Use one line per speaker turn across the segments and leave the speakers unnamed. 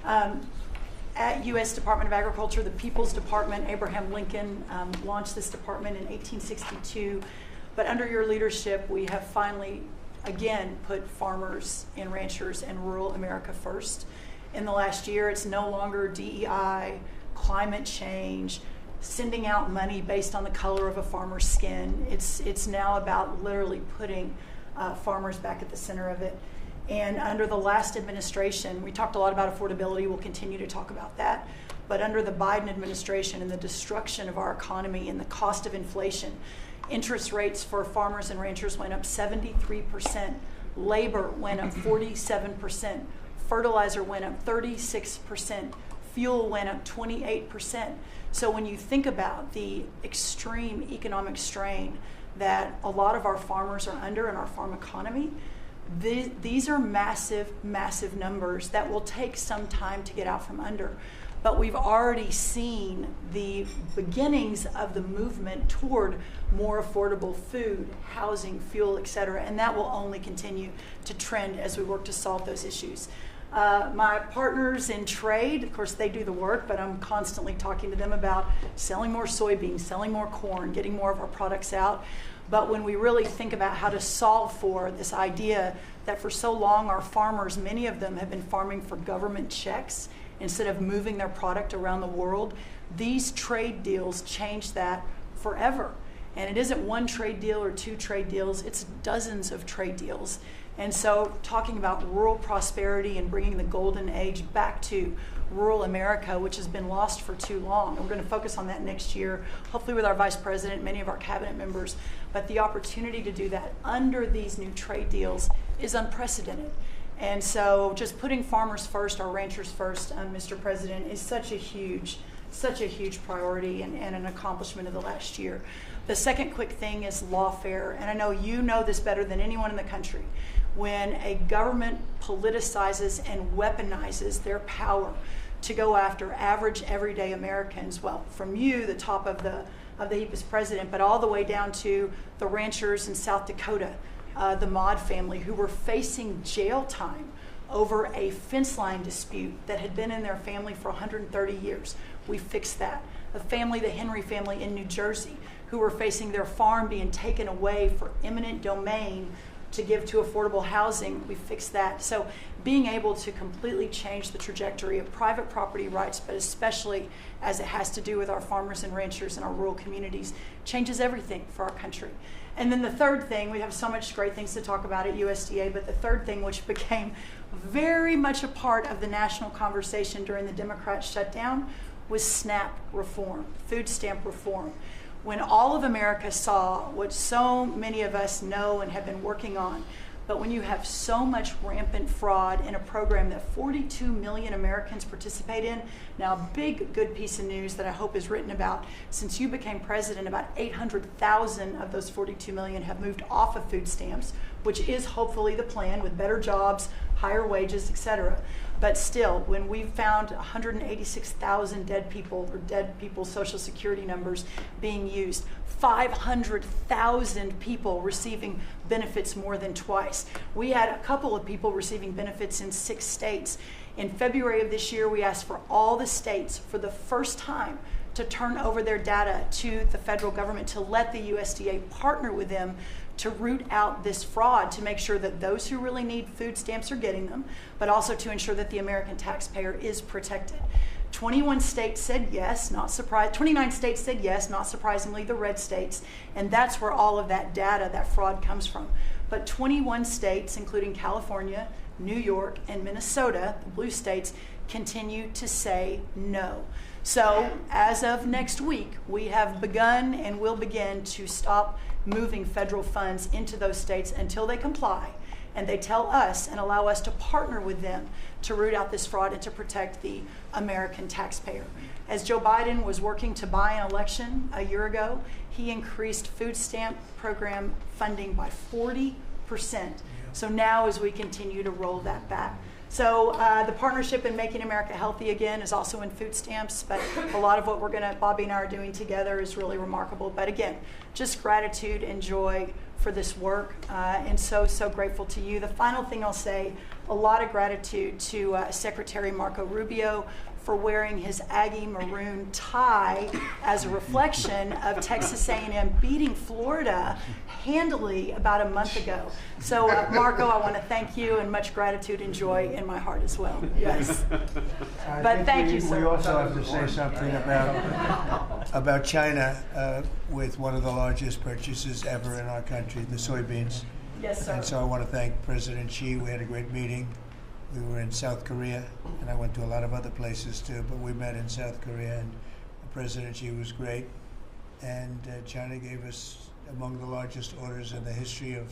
that. At U.S. Department of Agriculture, the People's Department, Abraham Lincoln launched this department in 1862. But under your leadership, we have finally, again, put farmers and ranchers and rural America first. In the last year, it's no longer DEI, climate change, sending out money based on the color of a farmer's skin. It's now about literally putting farmers back at the center of it. And under the last administration, we talked a lot about affordability. We'll continue to talk about that. But under the Biden administration and the destruction of our economy and the cost of inflation, interest rates for farmers and ranchers went up 73%. Labor went up 47%. Fertilizer went up 36%. Fuel went up 28%. So when you think about the extreme economic strain that a lot of our farmers are under in our farm economy, these are massive, massive numbers that will take some time to get out from under. But we've already seen the beginnings of the movement toward more affordable food, housing, fuel, et cetera, and that will only continue to trend as we work to solve those issues. My partners in trade, of course, they do the work, but I'm constantly talking to them about selling more soybeans, selling more corn, getting more of our products out. But when we really think about how to solve for this idea that for so long our farmers, many of them have been farming for government checks instead of moving their product around the world, these trade deals change that forever. And it isn't one trade deal or two trade deals, it's dozens of trade deals. And so talking about rural prosperity and bringing the golden age back to rural America, which has been lost for too long. And we're going to focus on that next year, hopefully with our vice president, many of our cabinet members. But the opportunity to do that under these new trade deals is unprecedented. And so just putting farmers first, our ranchers first, Mr. President, is such a huge priority and an accomplishment of the last year. The second quick thing is lawfare, and I know you know this better than anyone in the country. When a government politicizes and weaponizes their power to go after average, everyday Americans, well, from you, the top of the heap as president, but all the way down to the ranchers in South Dakota, the Maud family, who were facing jail time over a fence line dispute that had been in their family for 130 years. We fixed that. The Henry family in New Jersey, who were facing their farm being taken away for eminent domain to give to affordable housing, we fixed that. So being able to completely change the trajectory of private property rights, but especially as it has to do with our farmers and ranchers and our rural communities, changes everything for our country. And then the third thing, we have so much great things to talk about at USDA, but the third thing, which became very much a part of the national conversation during the Democrat shutdown, was SNAP reform, food stamp reform. When all of America saw what so many of us know and have been working on, but when you have so much rampant fraud in a program that 42 million Americans participate in, now a big good piece of news that I hope is written about, since you became president, about 800,000 of those 42 million have moved off of food stamps, which is hopefully the plan with better jobs, higher wages, et cetera. But still, when we found 186,000 dead people's Social Security numbers being used, 500,000 people receiving benefits more than twice. We had a couple of people receiving benefits in 6 states. In February of this year, we asked for all the states for the first time to turn over their data to the federal government to let the USDA partner with them to root out this fraud, to make sure that those who really need food stamps are getting them, but also to ensure that the American taxpayer is protected. 21 states said yes, 29 states said yes, not surprisingly, the red states, and that's where all of that data, that fraud comes from. But 21 states, including California, New York, and Minnesota, the blue states, continue to say no. So as of next week, we have begun and will begin to stop moving federal funds into those states until they comply and they tell us and allow us to partner with them to root out this fraud and to protect the American taxpayer. As Joe Biden was working to buy an election a year ago, he increased food stamp program funding by 40%. So now as we continue to roll that back. So the partnership in Making America Healthy Again is also in food stamps, but a lot of what Bobby and I are doing together is really remarkable. But again, just gratitude and joy for this work, and so grateful to you. The final thing I'll say, a lot of gratitude to Secretary Marco Rubio for wearing his Aggie maroon tie as a reflection of Texas A&M beating Florida handily about a month ago. So Marco, I want to thank you, and much gratitude and joy in my heart as well. Yes. But thank you, sir.
We also have to say something about China with one of the largest purchases ever in our country, the soybeans.
Yes, sir.
And so I want to thank President Xi. We had a great meeting. We were in South Korea, and I went to a lot of other places too, but we met in South Korea, and President Xi was great. And China gave us among the largest orders in the history of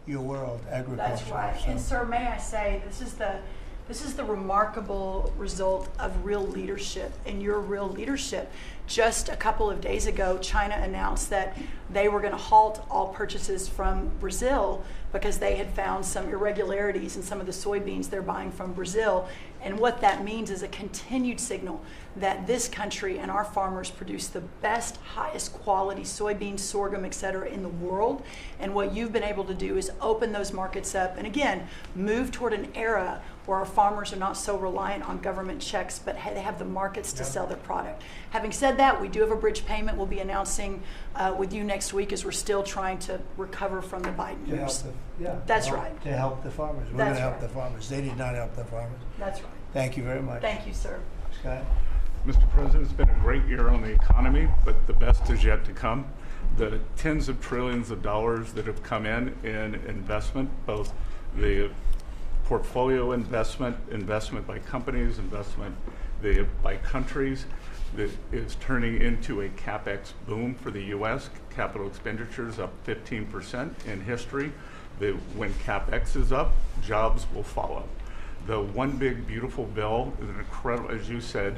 your world, agriculture.
That's right.
So.
And sir, may I say, this is the remarkable result of real leadership, and your real leadership. Just a couple of days ago, China announced that they were going to halt all purchases from Brazil because they had found some irregularities in some of the soybeans they're buying from Brazil. And what that means is a continued signal that this country and our farmers produce the best, highest quality soybeans, sorghum, et cetera, in the world. And what you've been able to do is open those markets up and, again, move toward an era where our farmers are not so reliant on government checks, but they have the markets to sell their product. Having said that, we do have a bridge payment we'll be announcing with you next week, as we're still trying to recover from the Biden years. That's right.
To help the farmers. We're going to help the farmers. They did not help the farmers.
That's right.
Thank you very much.
Thank you, sir.
Scott?
Mr. President, it's been a great year on the economy, but the best is yet to come. The tens of trillions of dollars that have come in investment, both the portfolio investment by companies, investment by countries, that is turning into a CapEx boom for the U.S. Capital expenditures up 15% in history. When CapEx is up, jobs will follow. The One Big Beautiful Bill is an incredible, as you said,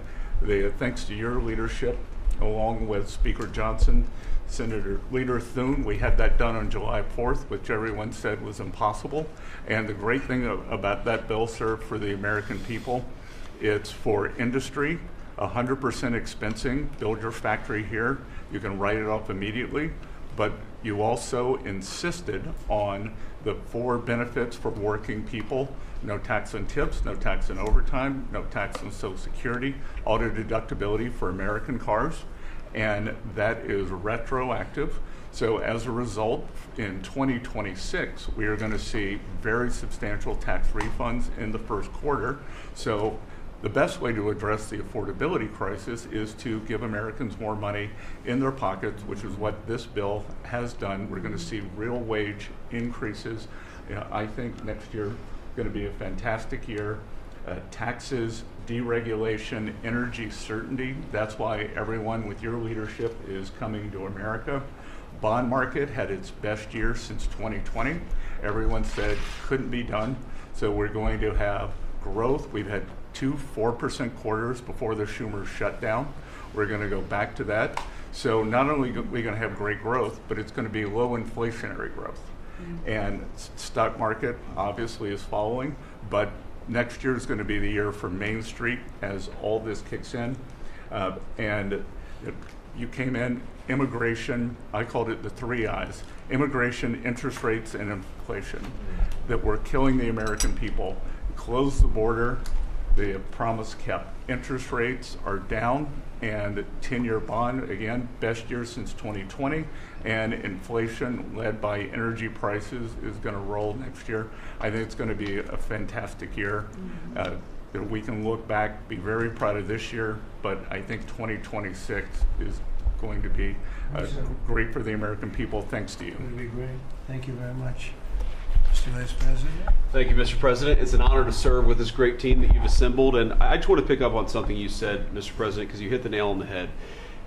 thanks to your leadership, along with Speaker Johnson, Senator Leader Thune, we had that done on July 4th, which everyone said was impossible. And the great thing about that bill, sir, for the American people, it's for industry, 100% expensing, build your factory here, you can write it off immediately, but you also insisted on the 4 benefits for working people: no tax on tips, no tax on overtime, no tax on Social Security, auto deductibility for American cars, and that is retroactive. So as a result, in 2026, we are going to see very substantial tax refunds in the first quarter. So the best way to address the affordability crisis is to give Americans more money in their pockets, which is what this bill has done. We're going to see real wage increases. I think next year is going to be a fantastic year. Taxes, deregulation, energy certainty. That's why everyone with your leadership is coming to America. Bond market had its best year since 2020. Everyone said couldn't be done. So we're going to have growth. We've had 2 4% quarters before the Schumer shutdown. We're going to go back to that. So not only are we going to have great growth, but it's going to be low inflationary growth. And stock market obviously is following, but next year is going to be the year for Main Street as all this kicks in. And you came in, immigration, I called it the 3 I's: immigration, interest rates, and inflation, that were killing the American people. Close the border, the promise kept. Interest rates are down, and 10-year bond, again, best year since 2020, and inflation led by energy prices is going to roll next year. I think it's going to be a fantastic year. We can look back, be very proud of this year, but I think 2026 is going to be great for the American people, thanks to you.
It's going to be great. Thank you very much. Mr. Vice President.
Thank you, Mr. President. It's an honor to serve with this great team that you've assembled. And I just want to pick up on something you said, Mr. President, because you hit the nail on the head,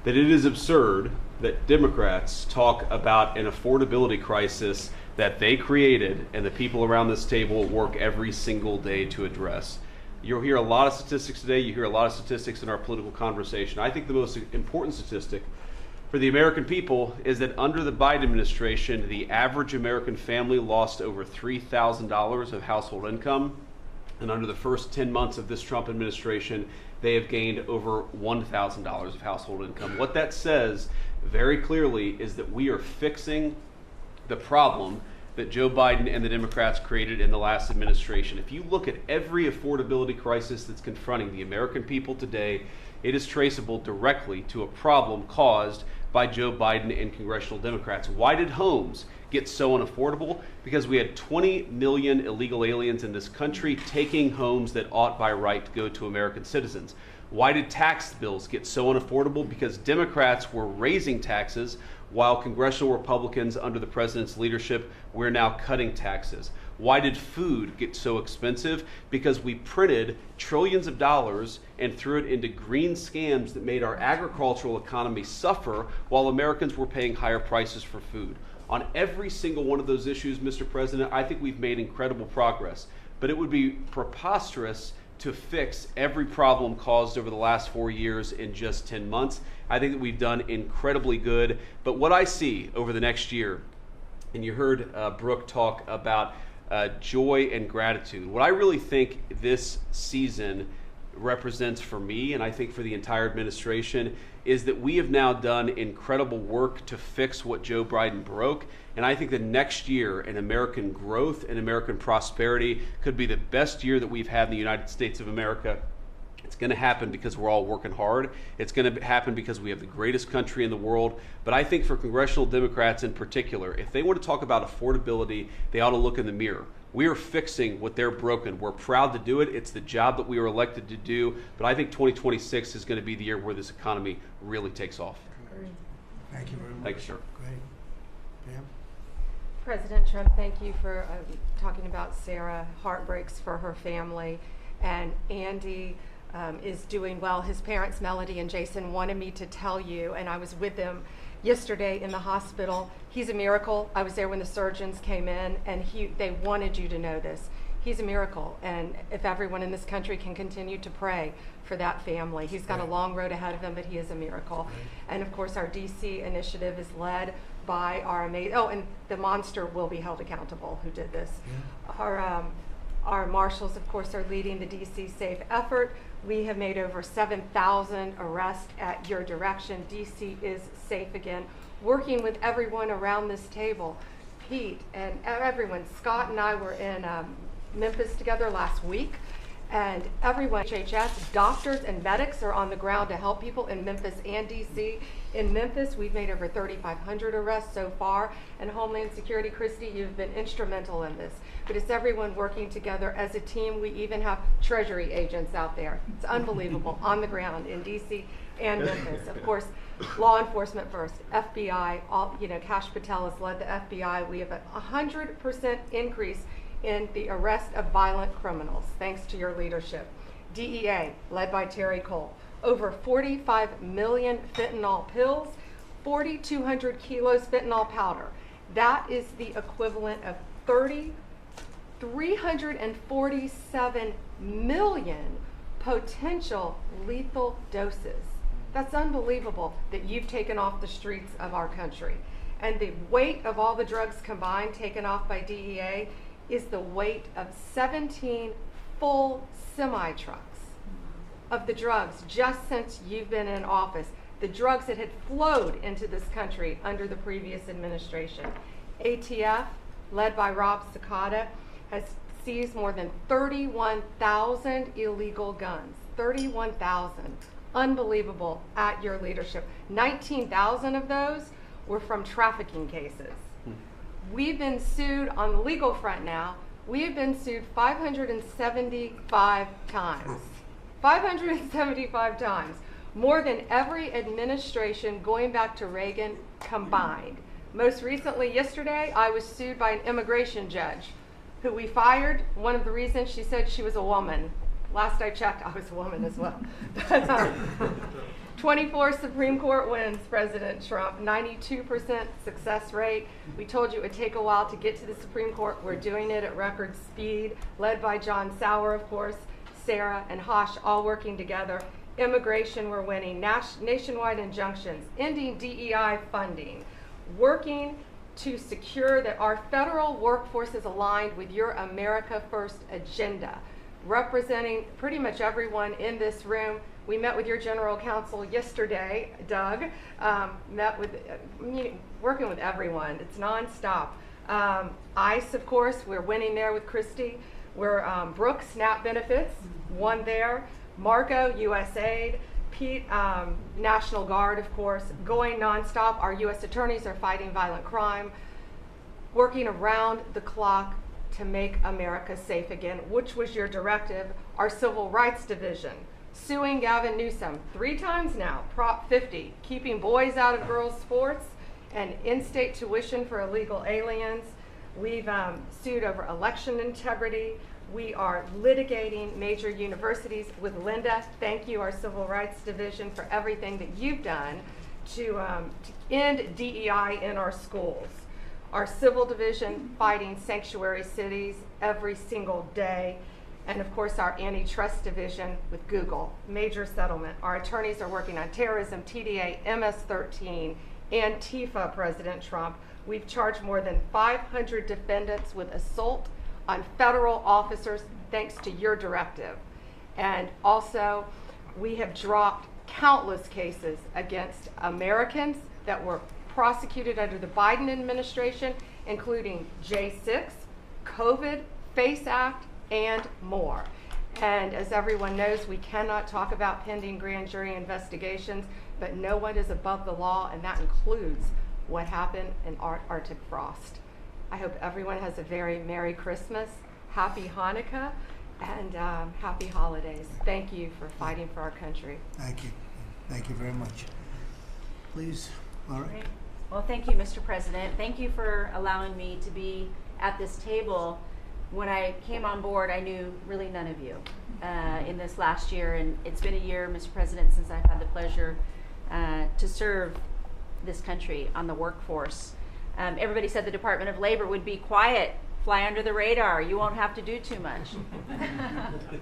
that it is absurd that Democrats talk about an affordability crisis that they created and the people around this table work every single day to address. You'll hear a lot of statistics today. You hear a lot of statistics in our political conversation. I think the most important statistic for the American people is that under the Biden administration, the average American family lost over $3,000 of household income. And under the first 10 months of this Trump administration, they have gained over $1,000 of household income. What that says very clearly is that we are fixing the problem that Joe Biden and the Democrats created in the last administration. If you look at every affordability crisis that's confronting the American people today, it is traceable directly to a problem caused by Joe Biden and congressional Democrats. Why did homes get so unaffordable? Because we had 20 million illegal aliens in this country taking homes that ought by right to go to American citizens. Why did tax bills get so unaffordable? Because Democrats were raising taxes while congressional Republicans under the president's leadership were now cutting taxes. Why did food get so expensive? Because we printed trillions of dollars and threw it into green scams that made our agricultural economy suffer while Americans were paying higher prices for food. On every single one of those issues, Mr. President, I think we've made incredible progress. But it would be preposterous to fix every problem caused over the last 4 years in just 10 months. I think that we've done incredibly good. But what I see over the next year, and you heard Brooke talk about joy and gratitude, what I really think this season represents for me, and I think for the entire administration, is that we have now done incredible work to fix what Joe Biden broke. And I think the next year in American growth and American prosperity could be the best year that we've had in the United States of America. It's going to happen because we're all working hard. It's going to happen because we have the greatest country in the world. But I think for congressional Democrats in particular, if they want to talk about affordability, they ought to look in the mirror. We are fixing what they're broken. We're proud to do it. It's the job that we were elected to do. But I think 2026 is going to be the year where this economy really takes off.
Thank you very much.
Thank you, sir.
Great. Pam?
President Trump, thank you for talking about Sarah. Heartbreaks for her family. And Andy is doing well. His parents, Melody and Jason, wanted me to tell you, and I was with them yesterday in the hospital. He's a miracle. I was there when the surgeons came in, and they wanted you to know this. He's a miracle, and if everyone in this country can continue to pray for that family. He's got a long road ahead of him, but he is a miracle. And of course, our DC initiative is led by our amazing, and the monster will be held accountable who did this. Our marshals, of course, are leading the DC Safe effort. We have made over 7,000 arrests at your direction. DC is safe again. Working with everyone around this table, Pete and everyone. Scott and I were in Memphis together last week, and everyone, HHS, doctors and medics are on the ground to help people in Memphis and DC. In Memphis, we've made over 3,500 arrests so far, and Homeland Security, Christy, you've been instrumental in this. But it's everyone working together as a team. We even have Treasury agents out there. It's unbelievable, on the ground in DC and Memphis. Of course, law enforcement first, FBI, Kash Patel has led the FBI. We have a 100% increase in the arrest of violent criminals, thanks to your leadership. DEA, led by Terry Cole, over 45 million fentanyl pills, 4,200 kilos fentanyl powder. That is the equivalent of 347 million potential lethal doses. That's unbelievable that you've taken off the streets of our country. And the weight of all the drugs combined taken off by DEA is the weight of 17 full semi-trucks of the drugs just since you've been in office, the drugs that had flowed into this country under the previous administration. ATF, led by Rob Sakata, has seized more than 31,000 illegal guns. 31,000. Unbelievable at your leadership. 19,000 of those were from trafficking cases. We've been sued on the legal front now. We have been sued 575 times. 575 times. More than every administration going back to Reagan combined. Most recently, yesterday, I was sued by an immigration judge who we fired. One of the reasons, she said she was a woman. Last I checked, I was a woman as well. 24 Supreme Court wins, President Trump, 92% success rate. We told you it would take a while to get to the Supreme Court. We're doing it at record speed, led by John Sauer, of course, Sarah and Hosh, all working together. Immigration, we're winning. Nationwide injunctions, ending DEI funding, working to secure that our federal workforce is aligned with your America First agenda, representing pretty much everyone in this room. We met with your general counsel yesterday, Doug, working with everyone. It's nonstop. ICE, of course, we're winning there with Christie. We're Brooks, SNAP benefits, won there. Marco, USAID. Pete, National Guard, of course, going nonstop. Our U.S. attorneys are fighting violent crime, working around the clock to make America safe again, which was your directive. Our Civil Rights Division, suing Gavin Newsom 3 times now, Prop 50, keeping boys out of girls' sports, and in-state tuition for illegal aliens. We've sued over election integrity. We are litigating major universities with Linda. Thank you, our Civil Rights Division, for everything that you've done to end DEI in our schools. Our Civil Division fighting sanctuary cities every single day. And of course, our Antitrust Division with Google, major settlement. Our attorneys are working on terrorism, TDA, MS-13, Antifa, President Trump. We've charged more than 500 defendants with assault on federal officers thanks to your directive. And also, we have dropped countless cases against Americans that were prosecuted under the Biden administration, including J6, COVID, FACE Act, and more. And as everyone knows, we cannot talk about pending grand jury investigations, but no one is above the law, and that includes what happened in Arctic frost. I hope everyone has a very Merry Christmas, Happy Hanukkah, and Happy Holidays. Thank you for fighting for our country.
Thank you. Thank you very much. Please, Laura.
Great. Well, thank you, Mr. President. Thank you for allowing me to be at this table. When I came on board, I knew really none of you in this last year, and it's been a year, Mr. President, since I've had the pleasure to serve this country on the workforce. Everybody said the Department of Labor would be quiet, fly under the radar. You won't have to do too much.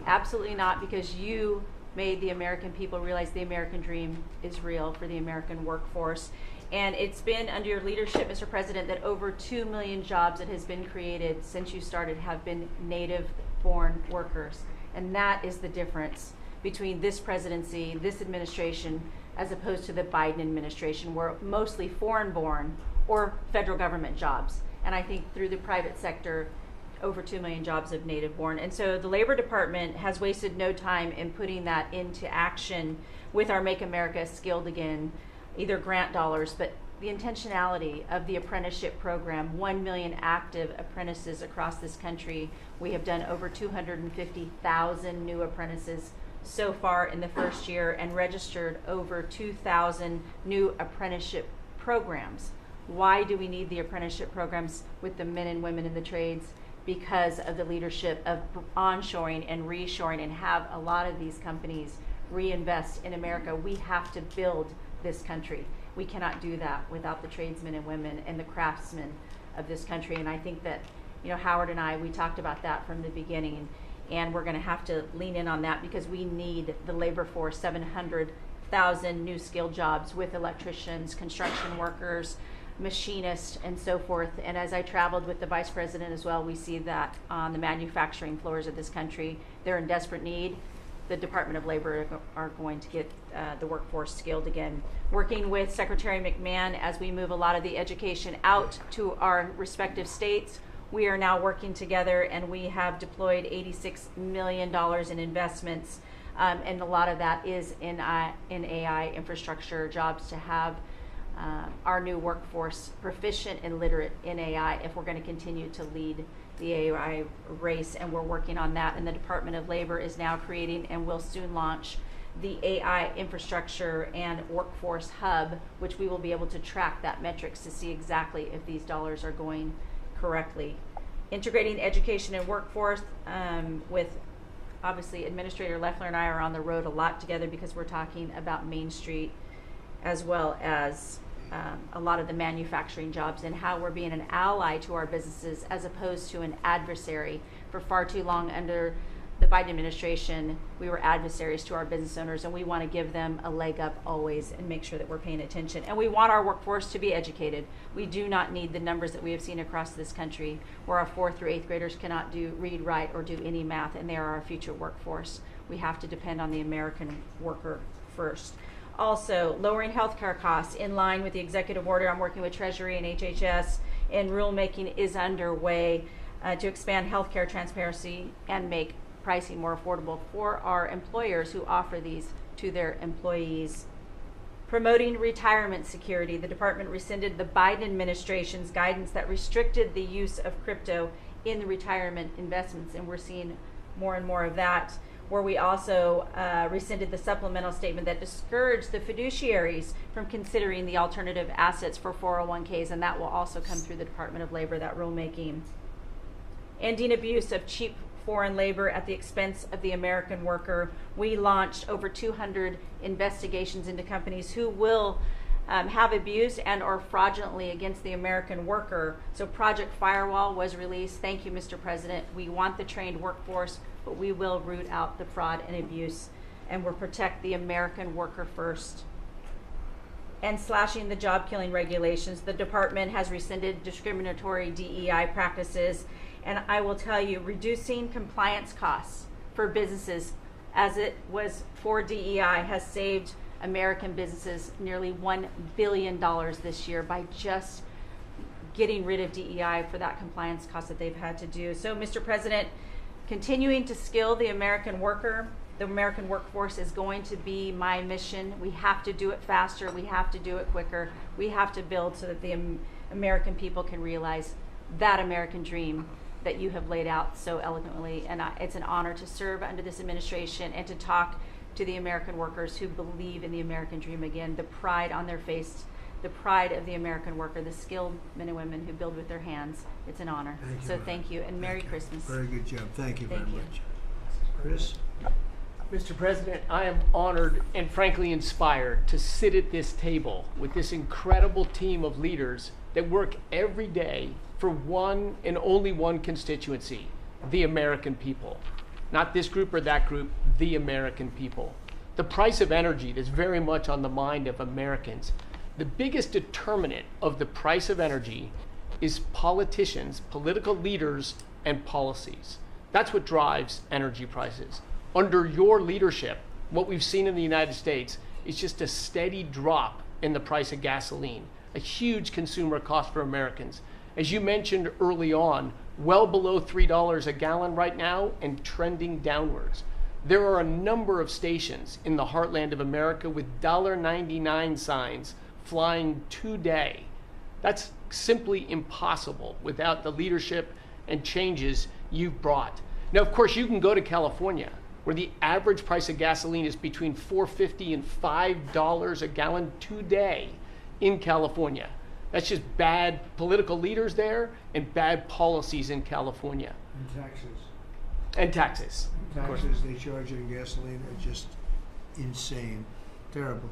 Absolutely not, because you made the American people realize the American dream is real for the American workforce. And it's been under your leadership, Mr. President, that over 2 million jobs that has been created since you started have been native-born workers. And that is the difference between this presidency, this administration, as opposed to the Biden administration, where mostly foreign-born or federal government jobs. And I think through the private sector, over 2 million jobs of native-born. And so the Labor Department has wasted no time in putting that into action with our Make America Skilled Again, either grant dollars, but the intentionality of the apprenticeship program, 1 million active apprentices across this country. We have done over 250,000 new apprentices so far in the first year and registered over 2,000 new apprenticeship programs. Why do we need the apprenticeship programs with the men and women in the trades? Because of the leadership of onshoring and reshoring, and have a lot of these companies reinvest in America. We have to build this country. We cannot do that without the tradesmen and women and the craftsmen of this country. And I think that, Howard and I, we talked about that from the beginning, and we're going to have to lean in on that because we need the labor force, 700,000 new skilled jobs with electricians, construction workers, machinists, and so forth. And as I traveled with the Vice President as well, we see that on the manufacturing floors of this country, they're in desperate need. The Department of Labor are going to get the workforce skilled again. Working with Secretary McMahon as we move a lot of the education out to our respective states, we are now working together, and we have deployed $86 million in investments, and a lot of that is in AI infrastructure jobs to have our new workforce proficient and literate in AI if we're going to continue to lead the AI race, and we're working on that. And the Department of Labor is now creating and will soon launch the AI infrastructure and workforce hub, which we will be able to track that metrics to see exactly if these dollars are going correctly. Integrating education and workforce with, obviously, Administrator Loeffler and I are on the road a lot together because we're talking about Main Street as well as a lot of the manufacturing jobs, and how we're being an ally to our businesses as opposed to an adversary. For far too long under the Biden administration, we were adversaries to our business owners, and we want to give them a leg up always and make sure that we're paying attention. And we want our workforce to be educated. We do not need the numbers that we have seen across this country where our 4th through 8th graders cannot do read, write, or do any math, and they are our future workforce. We have to depend on the American worker first. Also, lowering healthcare costs in line with the executive order. I'm working with Treasury and HHS and rulemaking is underway to expand healthcare transparency and make pricing more affordable for our employers who offer these to their employees. Promoting retirement security, the department rescinded the Biden administration's guidance that restricted the use of crypto in the retirement investments, and we're seeing more and more of that, where we also rescinded the supplemental statement that discouraged the fiduciaries from considering the alternative assets for 401ks, and that will also come through the Department of Labor, that rulemaking. Ending abuse of cheap foreign labor at the expense of the American worker. We launched over 200 investigations into companies who will have abused and or fraudulently against the American worker. So Project Firewall was released. Thank you, Mr. President. We want the trained workforce, but we will root out the fraud and abuse, and we'll protect the American worker first. And slashing the job-killing regulations. The department has rescinded discriminatory DEI practices. And I will tell you, reducing compliance costs for businesses, as it was for DEI, has saved American businesses nearly $1 billion this year by just getting rid of DEI for that compliance cost that they've had to do. So, Mr. President, continuing to skill the American worker, the American workforce is going to be my mission. We have to do it faster. We have to do it quicker. We have to build so that the American people can realize that American dream that you have laid out so eloquently. And it's an honor to serve under this administration and to talk to the American workers who believe in the American dream again, the pride on their face, the pride of the American worker, the skilled men and women who build with their hands. It's an honor. Thank you, and Merry Christmas.
Very good job. Thank you very
Thank you.
much. Chris?
Mr. President, I am honored and frankly inspired to sit at this table with this incredible team of leaders that work every day for one and only one constituency, the American people. Not this group or that group, the American people. The price of energy is very much on the mind of Americans. The biggest determinant of the price of energy is politicians, political leaders, and policies. That's what drives energy prices. Under your leadership, what we've seen in the United States is just a steady drop in the price of gasoline, a huge consumer cost for Americans. As you mentioned early on, well below $3 a gallon right now and trending downwards. There are a number of stations in the heartland of America with $1.99 signs flying today. That's simply impossible without the leadership and changes you've brought. Now, of course, you can go to California, where the average price of gasoline is between $4.50 and $5 a gallon today in California. That's just bad political leaders there and bad policies in California.
And taxes.
And taxes. Of course.
Taxes they charge on gasoline are just insane. Terrible.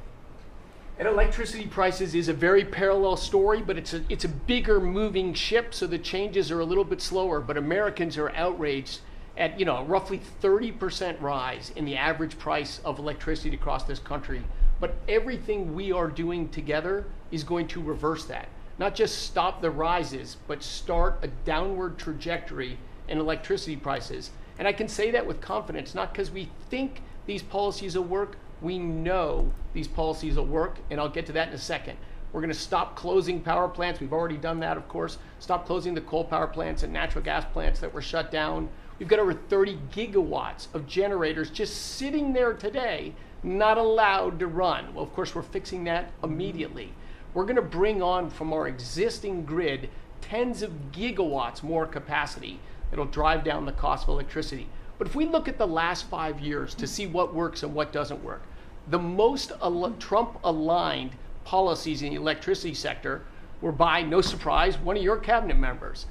And electricity prices is a very parallel story, but it's a bigger moving ship, so the changes are a little bit slower. But Americans are outraged at roughly 30% rise in the average price of electricity across this country. But everything we are doing together is going to reverse that. Not just stop the rises, but start a downward trajectory in electricity prices. And I can say that with confidence, not because we think these policies will work. We know these policies will work, and I'll get to that in a second. We're going to stop closing power plants. We've already done that, of course. Stop closing the coal power plants and natural gas plants that were shut down. We've got over 30 gigawatts of generators just sitting there today, not allowed to run. Well, of course, we're fixing that immediately. We're going to bring on from our existing grid tens of gigawatts more capacity that'll drive down the cost of electricity. But if we look at the last 5 years to see what works and what doesn't work, the most Trump-aligned policies in the electricity sector were by, no surprise, one of your cabinet members,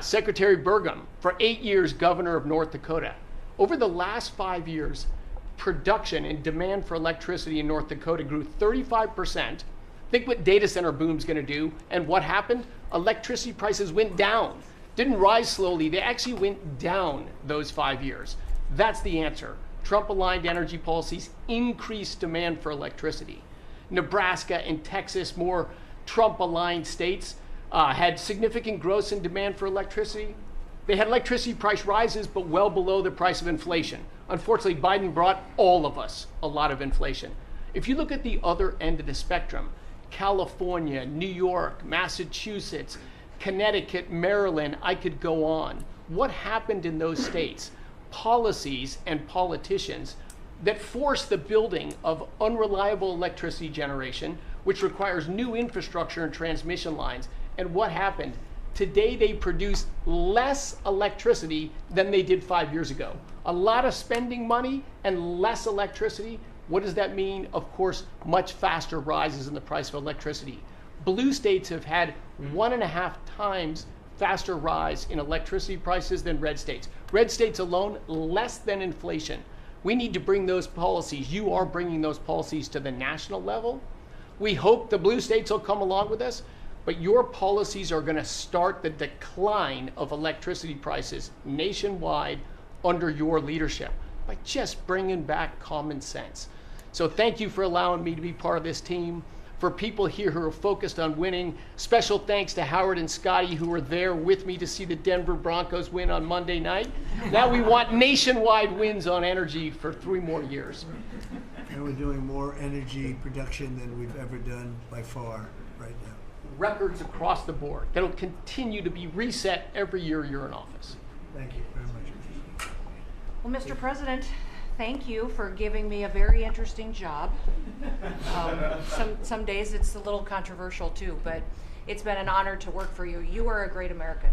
Secretary Burgum, for 8 years governor of North Dakota. Over the last 5 years, production and demand for electricity in North Dakota grew 35%. Think what data center boom's going to do. And what happened? Electricity prices went down. Didn't rise slowly. They actually went down those 5 years. That's the answer. Trump-aligned energy policies increased demand for electricity. Nebraska and Texas, more Trump-aligned states, had significant growth in demand for electricity. They had electricity price rises, but well below the price of inflation. Unfortunately, Biden brought all of us a lot of inflation. If you look at the other end of the spectrum, California, New York, Massachusetts, Connecticut, Maryland, I could go on. What happened in those states? Policies and politicians that force the building of unreliable electricity generation, which requires new infrastructure and transmission lines. And what happened? Today they produce less electricity than they did 5 years ago. A lot of spending money and less electricity. What does that mean? Of course, much faster rises in the price of electricity. Blue states have had 1.5 times faster rise in electricity prices than red states. Red states alone, less than inflation. We need to bring those policies. You are bringing those policies to the national level. We hope the blue states will come along with us, but your policies are going to start the decline of electricity prices nationwide under your leadership by just bringing back common sense. So thank you for allowing me to be part of this team. For people here who are focused on winning, special thanks to Howard and Scotty who were there with me to see the Denver Broncos win on Monday night. Now we want nationwide wins on energy for 3 more years.
And we're doing more energy production than we've ever done by far right now.
Records across the board that'll continue to be reset every year you're in office.
Thank you very much.
Well, Mr. President, thank you for giving me a very interesting job. Some days it's a little controversial too, but it's been an honor to work for you. You are a great American.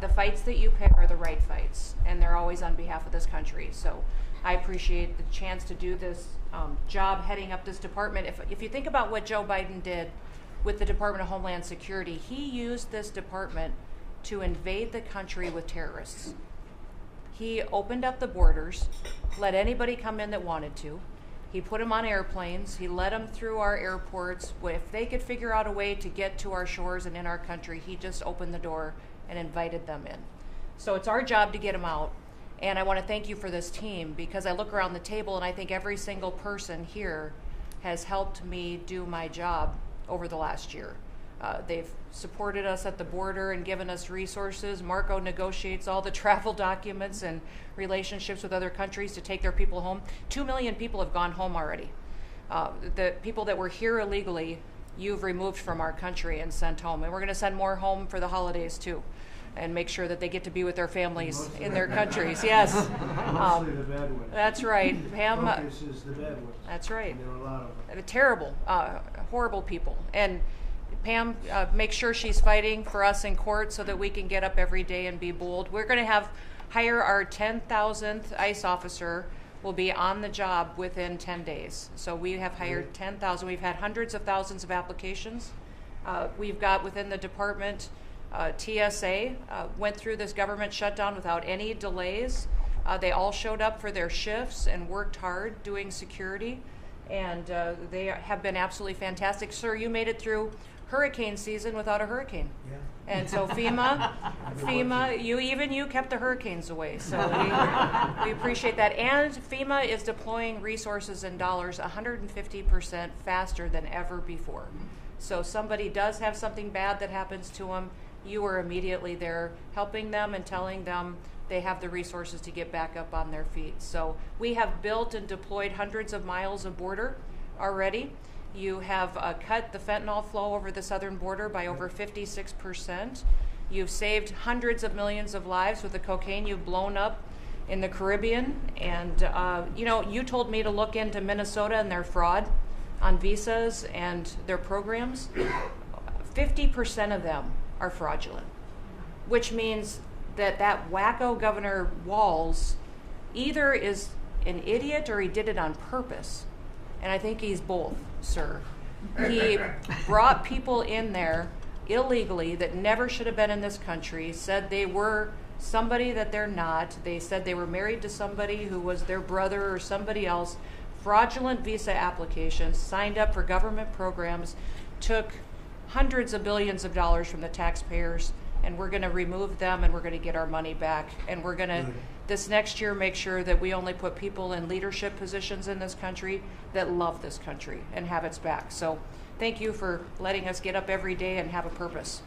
The fights that you pick are the right fights, and they're always on behalf of this country. So I appreciate the chance to do this job heading up this department. If you think about what Joe Biden did with the Department of Homeland Security, he used this department to invade the country with terrorists. He opened up the borders, let anybody come in that wanted to. He put them on airplanes. He let them through our airports. If they could figure out a way to get to our shores and in our country, he just opened the door and invited them in. So it's our job to get them out. And I want to thank you for this team, because I look around the table and I think every single person here has helped me do my job over the last year. They've supported us at the border and given us resources. Marco negotiates all the travel documents and relationships with other countries to take their people home. 2 million people have gone home already. The people that were here illegally, you've removed from our country and sent home. And we're going to send more home for the holidays too, and make sure that they get to be with their families in their countries. Yes.
Mostly the bad ones.
That's right. Pam.
Focus is the bad ones.
That's right.
And there are a lot of them.
Terrible, horrible people. And Pam, make sure she's fighting for us in court so that we can get up every day and be bold. We're going to hire our 10,000th ICE officer. Will be on the job within 10 days. So we have hired 10,000. We've had hundreds of thousands of applications. We've got within the department, TSA went through this government shutdown without any delays. They all showed up for their shifts and worked hard doing security. And they have been absolutely fantastic. Sir, you made it through hurricane season without a hurricane.
Yeah.
And so FEMA, you kept the hurricanes away. So we appreciate that. And FEMA is deploying resources and dollars 150% faster than ever before. So somebody does have something bad that happens to them, you are immediately there helping them and telling them they have the resources to get back up on their feet. So we have built and deployed hundreds of miles of border already. You have cut the fentanyl flow over the southern border by over 56%. You've saved hundreds of millions of lives with the cocaine you've blown up in the Caribbean. And, you told me to look into Minnesota and their fraud on visas and their programs. 50% of them are fraudulent, which means that wacko Governor Walz either is an idiot or he did it on purpose. And I think he's both, sir. He brought people in there illegally that never should have been in this country, said they were somebody that they're not. They said they were married to somebody who was their brother or somebody else. Fraudulent visa applications, signed up for government programs, took hundreds of billions of dollars from the taxpayers, and we're going to remove them and we're going to get our money back. And we're going to, this next year, make sure that we only put people in leadership positions in this country that love this country and have its back. So thank you for letting us get up every day and have a purpose.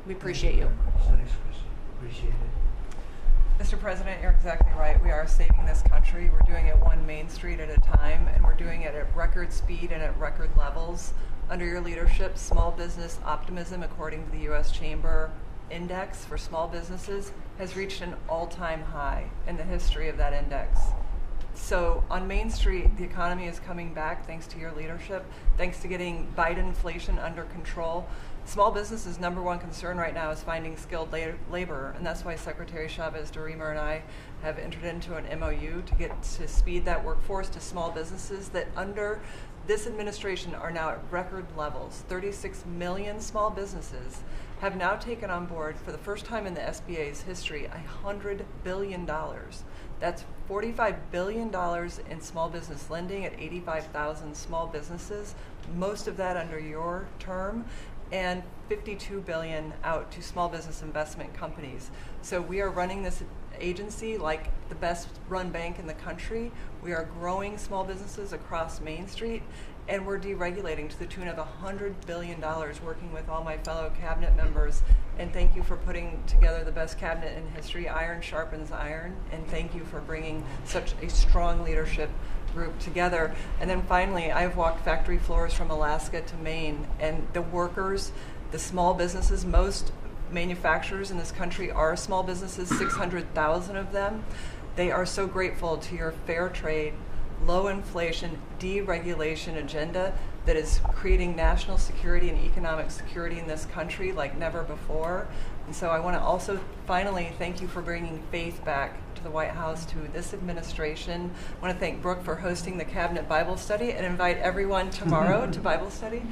We appreciate you.
Thanks, Chris. Appreciate it.
Mr. President, you're exactly right. We are saving this country. We're doing it one Main Street at a time, and we're doing it at record speed and at record levels. Under your leadership, small business optimism, according to the U.S. Chamber, index for small businesses has reached an all-time high in the history of that index. So on Main Street, the economy is coming back thanks to your leadership, thanks to getting Biden inflation under control. Small businesses' number one concern right now is finding skilled labor, and that's why Secretary Chavez DeRemer and I have entered into an MOU to get to speed that workforce to small businesses that under this administration are now at record levels. 36 million small businesses have now taken on board, for the first time in the SBA's history, $100 billion. That's $45 billion in small business lending at 85,000 small businesses, most of that under your term, and $52 billion out to small business investment companies. So we are running this agency like the best run bank in the country. We are growing small businesses across Main Street, and we're deregulating to the tune of $100 billion, working with all my fellow cabinet members. And thank you for putting together the best cabinet in history. Iron sharpens iron, and thank you for bringing such a strong leadership group together. And then finally, I've walked factory floors from Alaska to Maine, and the workers, the small businesses, most manufacturers in this country are small businesses, 600,000 of them. They are so grateful to your fair trade, low inflation, deregulation agenda that is creating national security and economic security in this country like never before. And so I want to also finally thank you for bringing faith back to the White House, to this administration. I want to thank Brooke for hosting the Cabinet Bible Study and invite everyone tomorrow to Bible study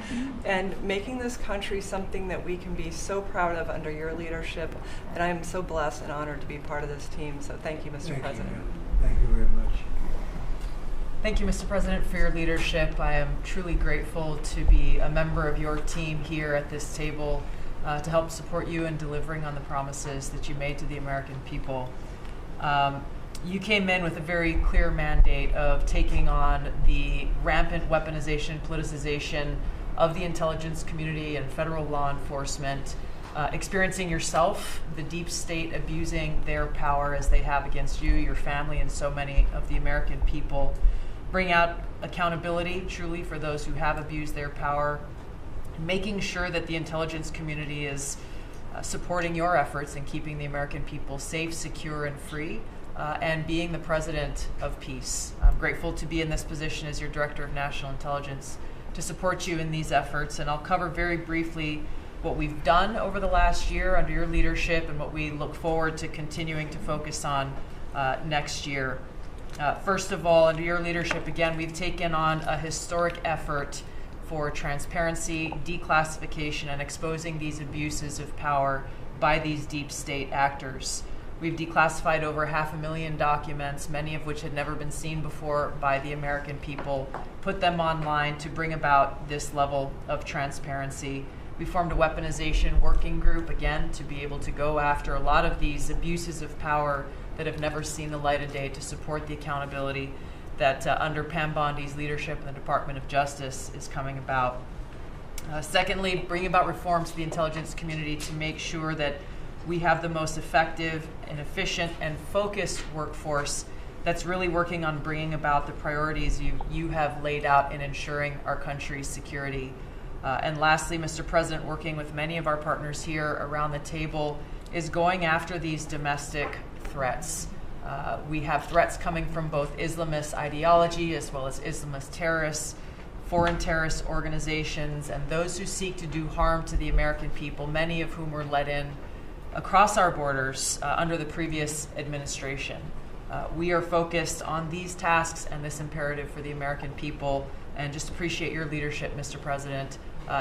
and making this country something that we can be so proud of under your leadership. And I am so blessed and honored to be part of this team. So thank you, Mr. President.
Thank you very much.
Thank you, Mr. President, for your leadership. I am truly grateful to be a member of your team here at this table to help support you in delivering on the promises that you made to the American people. You came in with a very clear mandate of taking on the rampant weaponization, politicization of the intelligence community and federal law enforcement, experiencing yourself, the deep state abusing their power as they have against you, your family, and so many of the American people. Bring out accountability truly for those who have abused their power, making sure that the intelligence community is supporting your efforts in keeping the American people safe, secure, and free, and being the president of peace. I'm grateful to be in this position as your Director of National Intelligence to support you in these efforts, and I'll cover very briefly what we've done over the last year under your leadership and what we look forward to continuing to focus on next year. First of all, under your leadership, again, we've taken on a historic effort for transparency, declassification, and exposing these abuses of power by these deep state actors. We've declassified over 500,000 documents, many of which had never been seen before by the American people, put them online to bring about this level of transparency. We formed a weaponization working group, again, to be able to go after a lot of these abuses of power that have never seen the light of day, to support the accountability that under Pam Bondi's leadership in the Department of Justice is coming about. Secondly, bring about reforms to the intelligence community to make sure that we have the most effective and efficient and focused workforce that's really working on bringing about the priorities you have laid out in ensuring our country's security. And lastly, Mr. President, working with many of our partners here around the table, is going after these domestic threats. We have threats coming from both Islamist ideology as well as Islamist terrorists, foreign terrorist organizations, and those who seek to do harm to the American people, many of whom were let in across our borders under the previous administration. We are focused on these tasks and this imperative for the American people, and just appreciate your leadership, Mr. President,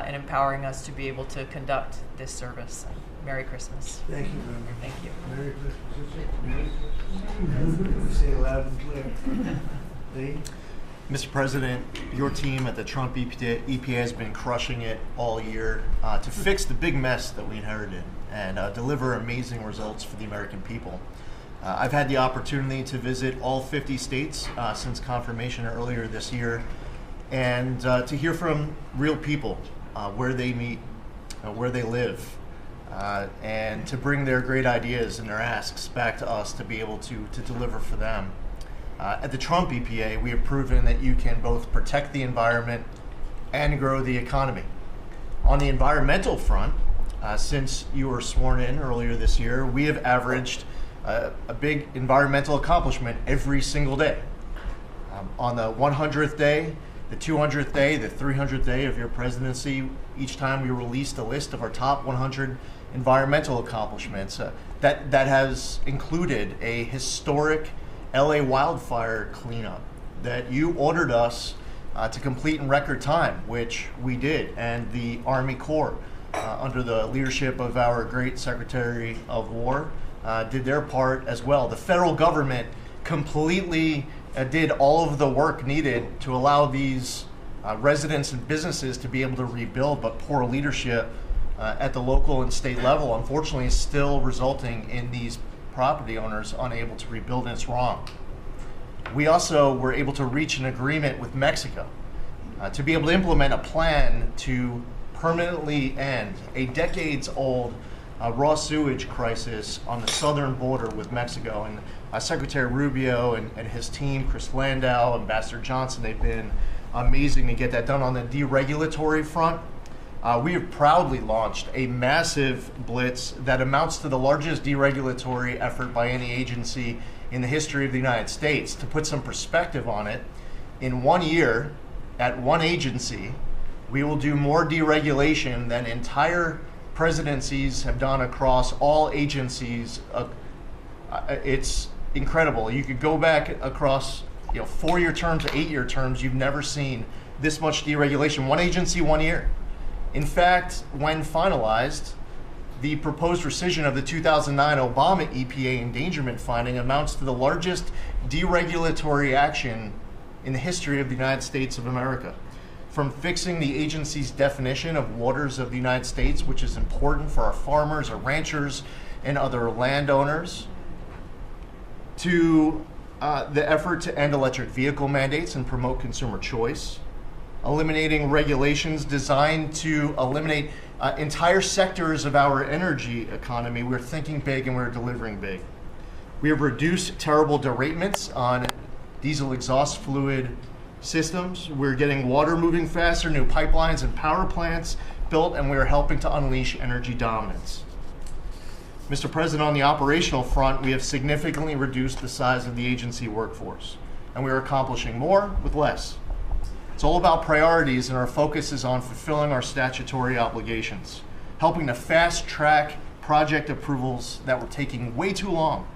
in empowering us to be able to conduct this service. Merry Christmas.
Thank you very much.
Thank you.
Merry Christmas. Merry Christmas. Say it loud and clear. Lee?
Mr. President, your team at the Trump EPA has been crushing it all year to fix the big mess that we inherited and deliver amazing results for the American people. I've had the opportunity to visit all 50 states since confirmation earlier this year, and to hear from real people where they meet, where they live, and to bring their great ideas and their asks back to us to be able to deliver for them. At the Trump EPA, we have proven that you can both protect the environment and grow the economy. On the environmental front, Since you were sworn in earlier this year, we have averaged a big environmental accomplishment every single day. On the 100th day, the 200th day, the 300th day of your presidency, each time we released a list of our top 100 environmental accomplishments. That has included a historic LA wildfire cleanup that you ordered us to complete in record time, which we did, and the Army Corps, under the leadership of our great Secretary of War, did their part as well. The federal government completely did all of the work needed to allow these residents and businesses to be able to rebuild, but poor leadership at the local and state level, unfortunately, is still resulting in these property owners unable to rebuild, and it's wrong. We also were able to reach an agreement with Mexico to be able to implement a plan to permanently end a decades-old raw sewage crisis on the southern border with Mexico. And Secretary Rubio and his team, Chris Landau, Ambassador Johnson, they've been amazing to get that done. On the deregulatory front, we have proudly launched a massive blitz that amounts to the largest deregulatory effort by any agency in the history of the United States. To put some perspective on it, in 1 year, at one agency, we will do more deregulation than entire presidencies have done across all agencies. It's incredible. You could go back across 4-year terms to 8-year terms. You've never seen this much deregulation. One agency, 1 year. In fact, when finalized, the proposed rescission of the 2009 Obama EPA endangerment finding amounts to the largest deregulatory action in the history of the United States of America. From fixing the agency's definition of waters of the United States, which is important for our farmers, our ranchers, and other landowners, to the effort to end electric vehicle mandates and promote consumer choice, eliminating regulations designed to eliminate entire sectors of our energy economy. We're thinking big and we're delivering big. We have reduced terrible derailments on diesel exhaust fluid systems. We're getting water moving faster, new pipelines and power plants built, and we're helping to unleash energy dominance. Mr. President, on the operational front, we have significantly reduced the size of the agency workforce, and we are accomplishing more with less. It's all about priorities, and our focus is on fulfilling our statutory obligations, helping to fast-track project approvals that were taking way too long,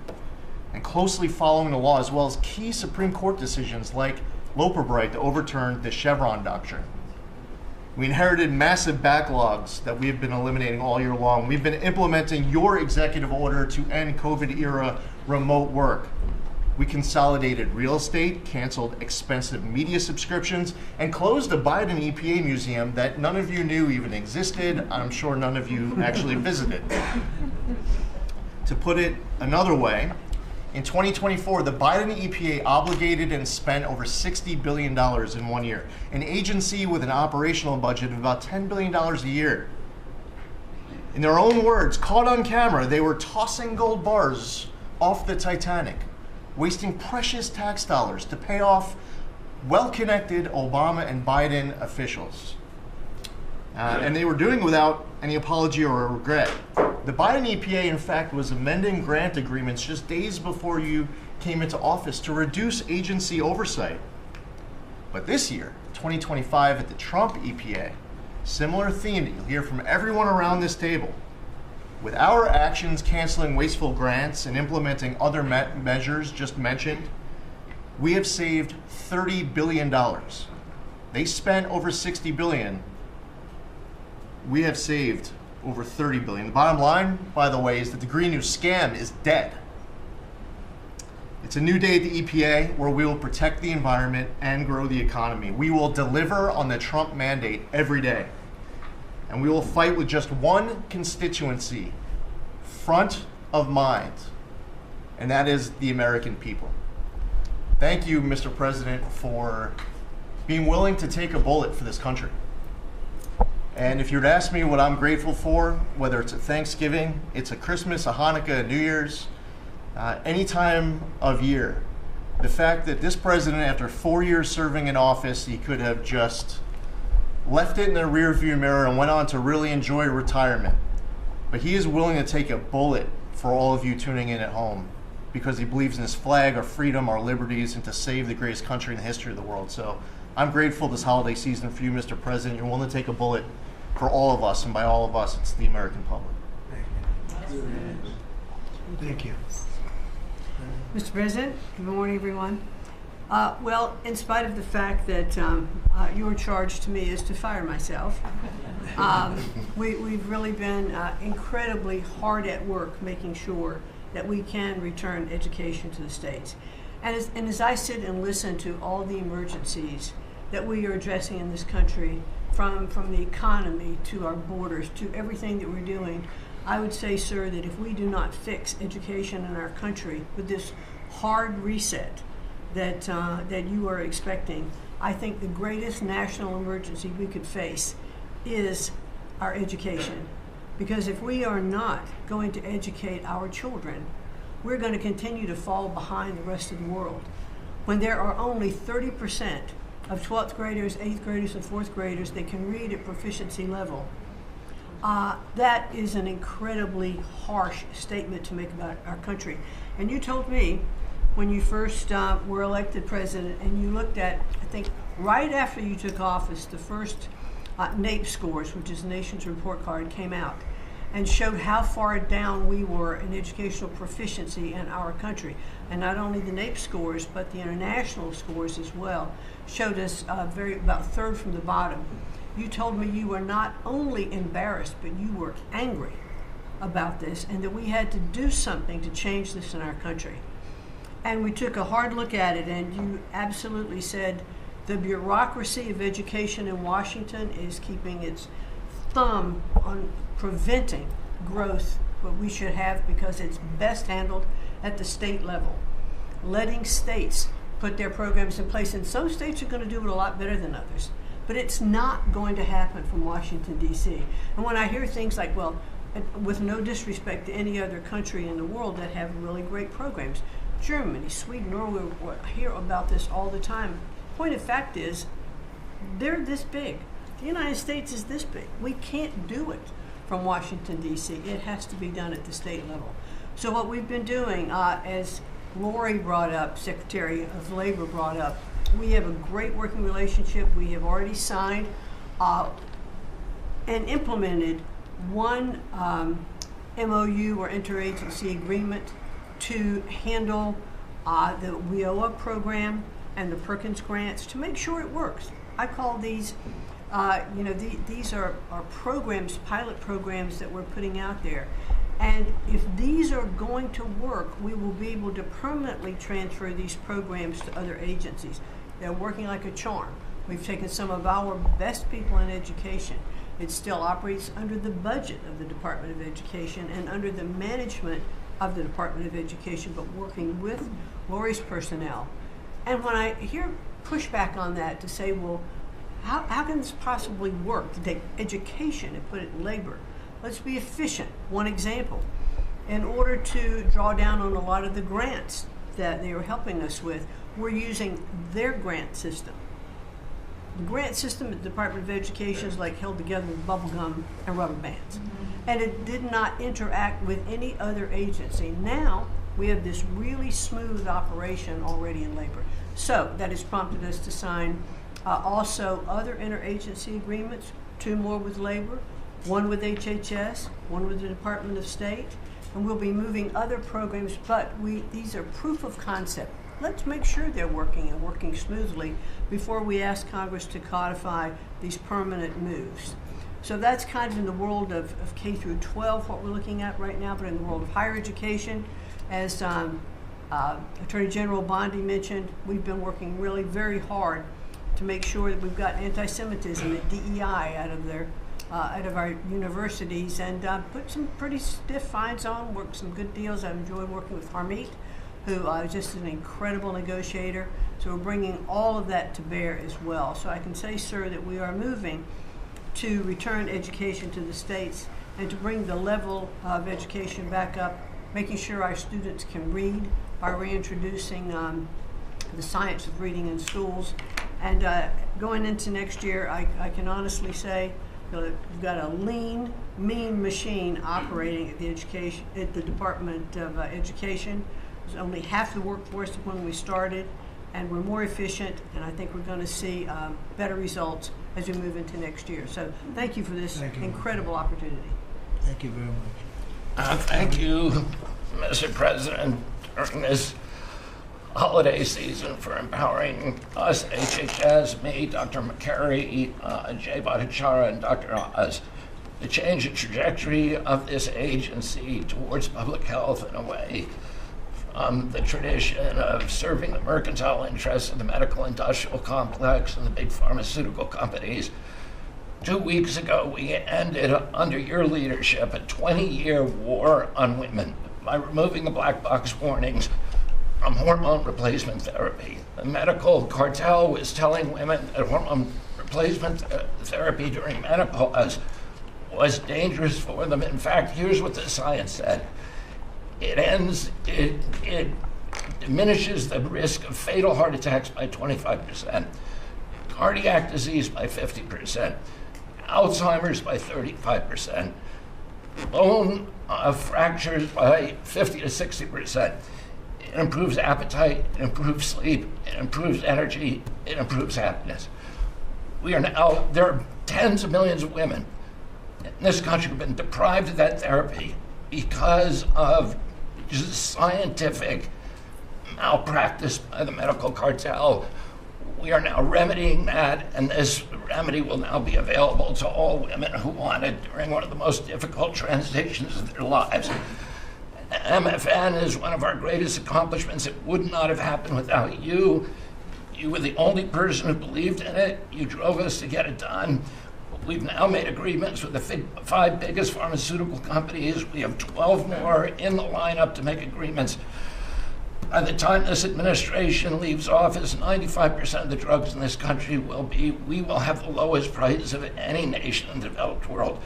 and closely following the law, as well as key Supreme Court decisions like Loper-Bright to overturn the Chevron doctrine. We inherited massive backlogs that we have been eliminating all year long. We've been implementing your executive order to end COVID-era remote work. We consolidated real estate, canceled expensive media subscriptions, and closed a Biden EPA museum that none of you knew even existed. I'm sure none of you actually visited. To put it another way, in 2024, the Biden EPA obligated and spent over $60 billion in 1 year, an agency with an operational budget of about $10 billion a year. In their own words, caught on camera, they were tossing gold bars off the Titanic, wasting precious tax dollars to pay off well-connected Obama and Biden officials. And they were doing without any apology or regret. The Biden EPA, in fact, was amending grant agreements just days before you came into office to reduce agency oversight. But this year, 2025, at the Trump EPA, similar theme that you'll hear from everyone around this table. With our actions canceling wasteful grants and implementing other measures just mentioned, we have saved $30 billion. They spent over $60 billion. We have saved over $30 billion. The bottom line, by the way, is that the Green New scam is dead. It's a new day at the EPA where we will protect the environment and grow the economy. We will deliver on the Trump mandate every day. And we will fight with just one constituency front of mind, and that is the American people. Thank you, Mr. President, for being willing to take a bullet for this country. And if you were to ask me what I'm grateful for, whether it's a Thanksgiving, it's a Christmas, a Hanukkah, a New Year's, any time of year, the fact that this president, after 4 years serving in office, he could have just left it in the rearview mirror and went on to really enjoy retirement. but he is willing to take a bullet for all of you tuning in at home because he believes in his flag, our freedom, our liberties, and to save the greatest country in the history of the world. So I'm grateful this holiday season for you, Mr. President. You're willing to take a bullet for all of us, and by all of us, it's the American public.
Thank you.
Mr. President, good morning, everyone. Well, in spite of the fact that your charge to me is to fire myself, we've really been incredibly hard at work making sure that we can return education to the states. And as I sit and listen to all the emergencies that we are addressing in this country, from the economy to our borders to everything that we're doing, I would say, sir, that if we do not fix education in our country with this hard reset that you are expecting, I think the greatest national emergency we could face is our education. Because if we are not going to educate our children, we're going to continue to fall behind the rest of the world. When there are only 30% of 12th graders, 8th graders, and 4th graders that can read at proficiency level, that is an incredibly harsh statement to make about our country. And you told me when you first were elected president, and you looked at, I think, right after you took office, the first NAEP scores, which is the Nation's Report Card, came out and showed how far down we were in educational proficiency in our country. And not only the NAEP scores, but the international scores as well showed us about third from the bottom. You told me you were not only embarrassed, but you were angry about this, and that we had to do something to change this in our country. And we took a hard look at it, and you absolutely said the bureaucracy of education in Washington is keeping its thumb on preventing growth, what we should have, because it's best handled at the state level. Letting states put their programs in place, and some states are going to do it a lot better than others. But it's not going to happen from Washington, D.C. And when I hear things like, well, with no disrespect to any other country in the world that have really great programs, Germany, Sweden, Norway, I hear about this all the time. Point of fact is, they're this big. The United States is this big. We can't do it from Washington, D.C. It has to be done at the state level. So what we've been doing, as Lori brought up, Secretary of Labor brought up, we have a great working relationship. We have already signed and implemented one MOU or interagency agreement to handle the WIOA program and the Perkins grants to make sure it works. I call these, these are programs, pilot programs that we're putting out there. And if these are going to work, we will be able to permanently transfer these programs to other agencies. They're working like a charm. We've taken some of our best people in education. It still operates under the budget of the Department of Education and under the management of the Department of Education, but working with Lori's personnel. And when I hear pushback on that to say, well, how can this possibly work to take education and put it in labor? Let's be efficient. One example, in order to draw down on a lot of the grants that they are helping us with, we're using their grant system. The grant system at the Department of Education is like held together with bubble gum and rubber bands. Mm-hmm. And it did not interact with any other agency. Now we have this really smooth operation already in labor. So that has prompted us to sign also other interagency agreements, 2 more with labor, 1 with HHS, 1 with the Department of State, and we'll be moving other programs, but these are proof of concept. Let's make sure they're working and working smoothly before we ask Congress to codify these permanent moves. So that's kind of in the world of K through 12, what we're looking at right now, but in the world of higher education, as Attorney General Bondi mentioned, we've been working really very hard to make sure that we've got anti-Semitism and DEI out of our universities, and put some pretty stiff fines on, worked some good deals. I've enjoyed working with Harmeet, who is just an incredible negotiator. So we're bringing all of that to bear as well. So I can say, sir, that we are moving to return education to the states and to bring the level of education back up, making sure our students can read by reintroducing the science of reading in schools. And going into next year, I can honestly say You've got a lean, mean machine operating at the Department of Education. There's only half the workforce of when we started, and we're more efficient, and I think we're going to see better results as we move into next year. So thank you for this incredible opportunity.
Thank you very much.
Thank you, Mr. President, during this holiday season for empowering us, HHS, me, Dr. McCary, Jay Bhattacharya, and Dr. Oz, to change the trajectory of this agency towards public health in a way from the tradition of serving the mercantile interests of the medical industrial complex and the big pharmaceutical companies. 2 weeks ago, we ended, under your leadership, a 20-year war on women by removing the black box warnings from hormone replacement therapy. The medical cartel was telling women that hormone replacement therapy during menopause was dangerous for them. In fact, here's what the science said. It diminishes the risk of fatal heart attacks by 25%, cardiac disease by 50%, Alzheimer's by 35%, bone fractures by 50 to 60%. It improves appetite, it improves sleep, it improves energy, it improves happiness. There are tens of millions of women in this country who have been deprived of that therapy because of just scientific malpractice by the medical cartel. We are now remedying that, and this remedy will now be available to all women who want it during one of the most difficult transitions of their lives. MFN is one of our greatest accomplishments. It would not have happened without you. You were the only person who believed in it. You drove us to get it done. We've now made agreements with the 5 biggest pharmaceutical companies. We have 12 more in the lineup to make agreements. By the time this administration leaves office, 95% of the drugs in this country we will have the lowest prices of any nation in the developed world.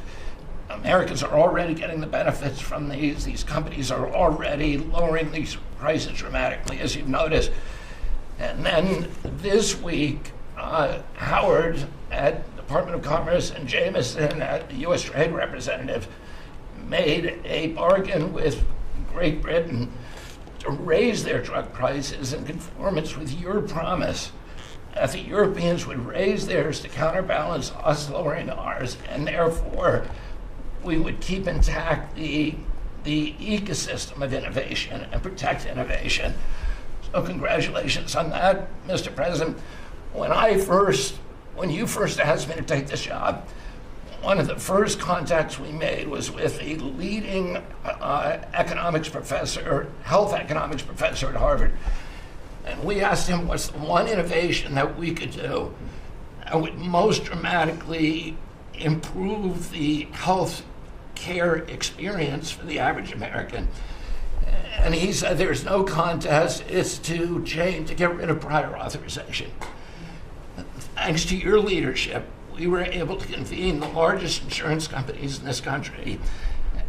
Americans are already getting the benefits from these. These companies are already lowering these prices dramatically, as you've noticed. And then this week, Howard at Department of Commerce and Jameson at the U.S. Trade Representative made a bargain with Great Britain to raise their drug prices in conformance with your promise that the Europeans would raise theirs to counterbalance us lowering ours, and therefore we would keep intact the ecosystem of innovation and protect innovation. So congratulations on that, Mr. President. When you first asked me to take this job, one of the first contacts we made was with a leading economics professor, health economics professor at Harvard. And we asked him what's the one innovation that we could do that would most dramatically improve the health care experience for the average American. And he said there's no contest, it's to get rid of prior authorization. Thanks to your leadership, we were able to convene the largest insurance companies in this country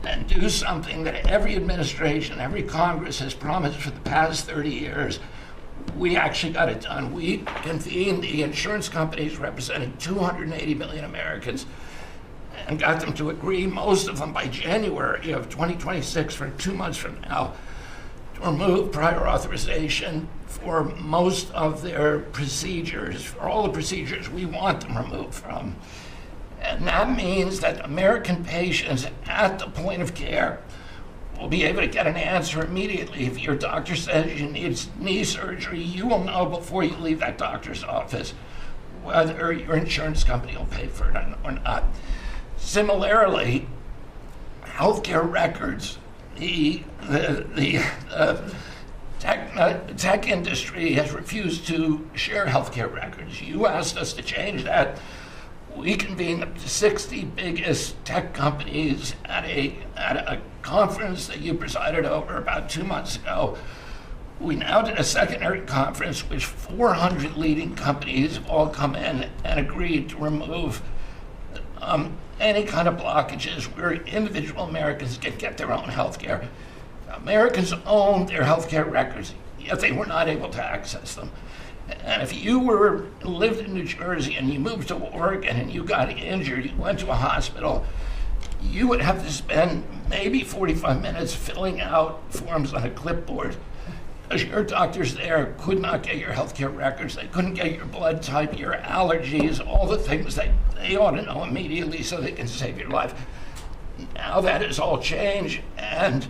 and do something that every administration, every Congress has promised for the past 30 years. We actually got it done. We convened the insurance companies representing 280 million Americans and got them to agree, most of them by January of 2026, for 2 months from now, to remove prior authorization for most of their procedures, for all the procedures we want them removed from. And that means that American patients at the point of care will be able to get an answer immediately. If your doctor says you need knee surgery, you will know before you leave that doctor's office whether your insurance company will pay for it or not. Similarly, healthcare records, the tech industry has refused to share healthcare records. You asked us to change that. We convened the 60 biggest tech companies at a conference that you presided over about 2 months ago. We now did a secondary conference which 400 leading companies have all come in and agreed to remove any kind of blockages where individual Americans can get their own health care. Americans own their health care records, yet they were not able to access them. And if you lived in New Jersey and you moved to Oregon and you got injured, you went to a hospital, you would have to spend maybe 45 minutes filling out forms on a clipboard because your doctors there could not get your healthcare records. They couldn't get your blood type, your allergies, all the things they ought to know immediately so they can save your life. Now that has all changed, and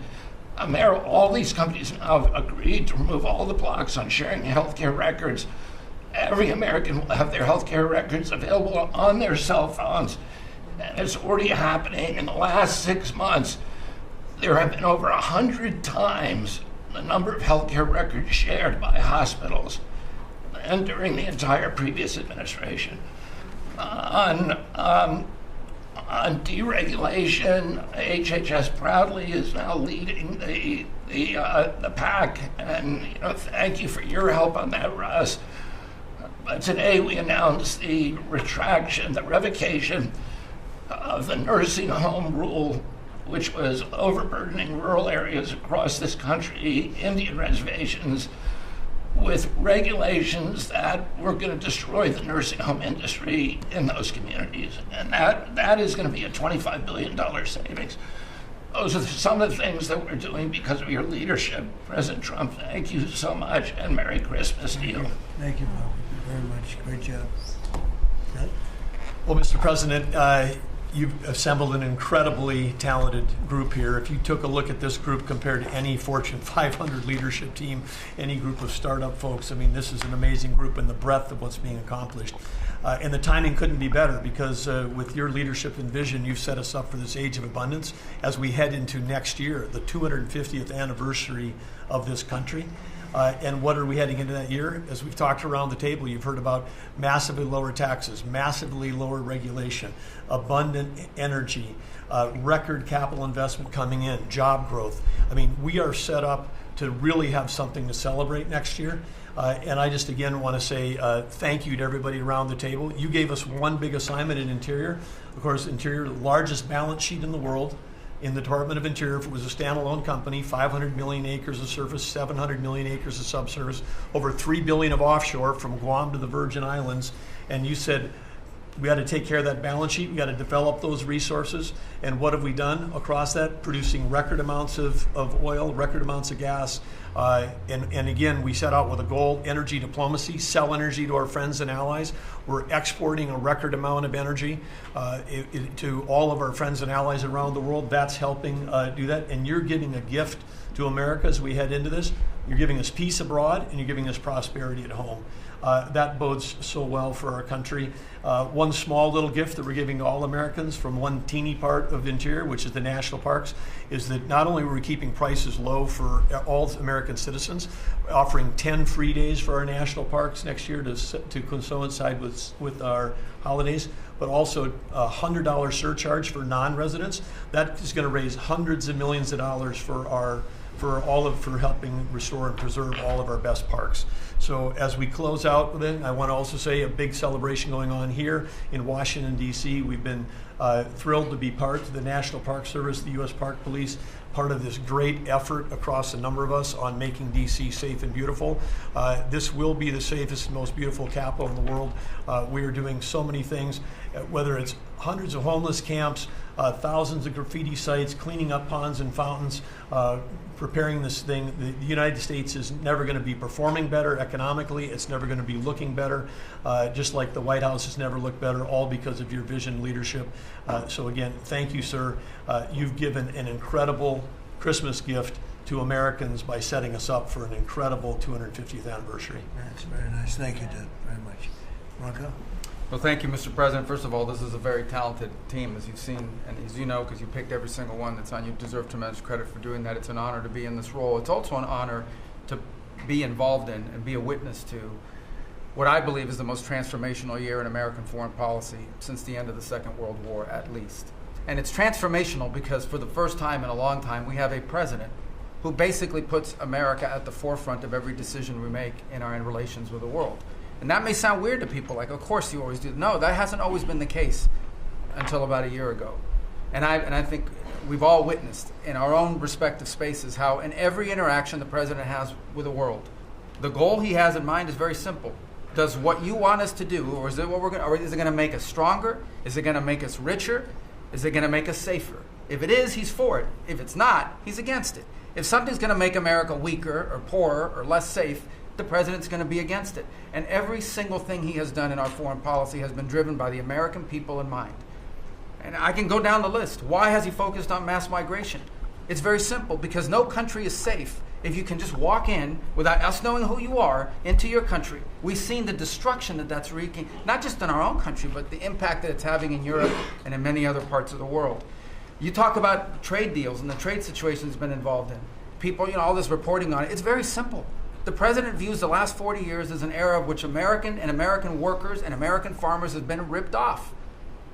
all these companies now have agreed to remove all the blocks on sharing healthcare records. Every American will have their healthcare records available on their cell phones. And it's already happening. In the last 6 months, there have been over 100 times the number of healthcare records shared by hospitals than during the entire previous administration. On deregulation, HHS proudly is now leading the pack, and thank you for your help on that, Russ. But today we announced the revocation of the nursing home rule, which was overburdening rural areas across this country, Indian reservations, with regulations that were going to destroy the nursing home industry in those communities. And that is going to be a $25 billion savings. Those are some of the things that we're doing because of your leadership. President Trump, thank you so much, and Merry Christmas to you.
Thank you, Bob, very much. Great job.
Well, Mr. President, you've assembled an incredibly talented group here. If you took a look at this group compared to any Fortune 500 leadership team, any group of startup folks, I mean, this is an amazing group in the breadth of what's being accomplished. And the timing couldn't be better because with your leadership and vision, you've set us up for this age of abundance as we head into next year, the 250th anniversary of this country. And what are we heading into that year? As we've talked around the table, you've heard about massively lower taxes, massively lower regulation, abundant energy, record capital investment coming in, job growth. I mean, we are set up to really have something to celebrate next year. And I just, again, want to say thank you to everybody around the table. You gave us one big assignment in Interior. Of course, Interior, the largest balance sheet in the world. In the Department of Interior, if it was a standalone company, 500 million acres of surface, 700 million acres of subsurface, over 3 billion of offshore from Guam to the Virgin Islands. And you said, we got to take care of that balance sheet. We got to develop those resources. And what have we done across that? Producing record amounts of oil, record amounts of gas. And again, we set out with a goal, energy diplomacy, sell energy to our friends and allies. We're exporting a record amount of energy to all of our friends and allies around the world. That's helping do that. And you're giving a gift to America as we head into this. You're giving us peace abroad, and you're giving us prosperity at home. That bodes so well for our country. One small little gift that we're giving to all Americans from one teeny part of the Interior, which is the national parks, is that not only are we keeping prices low for all American citizens, offering 10 free days for our national parks next year to coincide with our holidays, but also a $100 surcharge for non-residents. That is going to raise hundreds of millions of dollars for helping restore and preserve all of our best parks. So as we close out, then I want to also say a big celebration going on here in Washington, D.C. We've been thrilled to be part of the National Park Service, the U.S. Park Police, part of this great effort across a number of us on making D.C. safe and beautiful. This will be the safest and most beautiful capital in the world. We are doing so many things, whether it's hundreds of homeless camps, thousands of graffiti sites, cleaning up ponds and fountains, preparing this thing. The United States is never going to be performing better economically. It's never going to be looking better, just like the White House has never looked better, all because of your vision leadership. So again, thank you, sir. You've given an incredible Christmas gift to Americans by setting us up for an incredible 250th anniversary.
That's very nice. Thank you, Doug, very much. Marco?
Well, thank you, Mr. President. First of all, this is a very talented team, as you've seen, and as you know, because you picked every single one that's on. You deserve tremendous credit for doing that. It's an honor to be in this role. It's also an honor to be involved in and be a witness to what I believe is the most transformational year in American foreign policy since the end of the Second World War, at least. And it's transformational because for the first time in a long time, we have a president who basically puts America at the forefront of every decision we make in our relations with the world. And that may sound weird to people, like, of course you always do. No, that hasn't always been the case until about a year ago. And I think we've all witnessed in our own respective spaces how in every interaction the president has with the world, The goal he has in mind is very simple. Does what you want us to do, or is it what we're going, or is it going to make us stronger? Is it going to make us richer? Is it going to make us safer? If it is, he's for it. If it's not, he's against it. If something's going to make America weaker or poorer or less safe, the president's going to be against it. And every single thing he has done in our foreign policy has been driven by the American people in mind. And I can go down the list. Why has he focused on mass migration? It's very simple, because no country is safe if you can just walk in without us knowing who you are into your country. We've seen the destruction that that's wreaking, not just in our own country, but the impact that it's having in Europe and in many other parts of the world. You talk about trade deals and the trade situation he's been involved in. People, all this reporting on it. It's very simple. The president views the last 40 years as an era of which American workers and American farmers have been ripped off.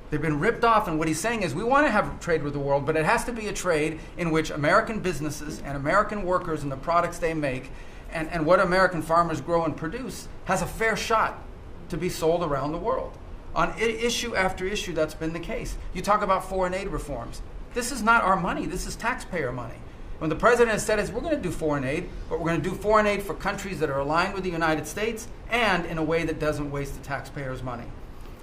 They've been ripped off, and what he's saying is we want to have trade with the world, but it has to be a trade in which American businesses and American workers and the products they make and what American farmers grow and produce has a fair shot to be sold around the world. On issue after issue, that's been the case. You talk about foreign aid reforms. This is not our money. This is taxpayer money. When the president has said is we're going to do foreign aid, but we're going to do foreign aid for countries that are aligned with the United States and in a way that doesn't waste the taxpayers' money.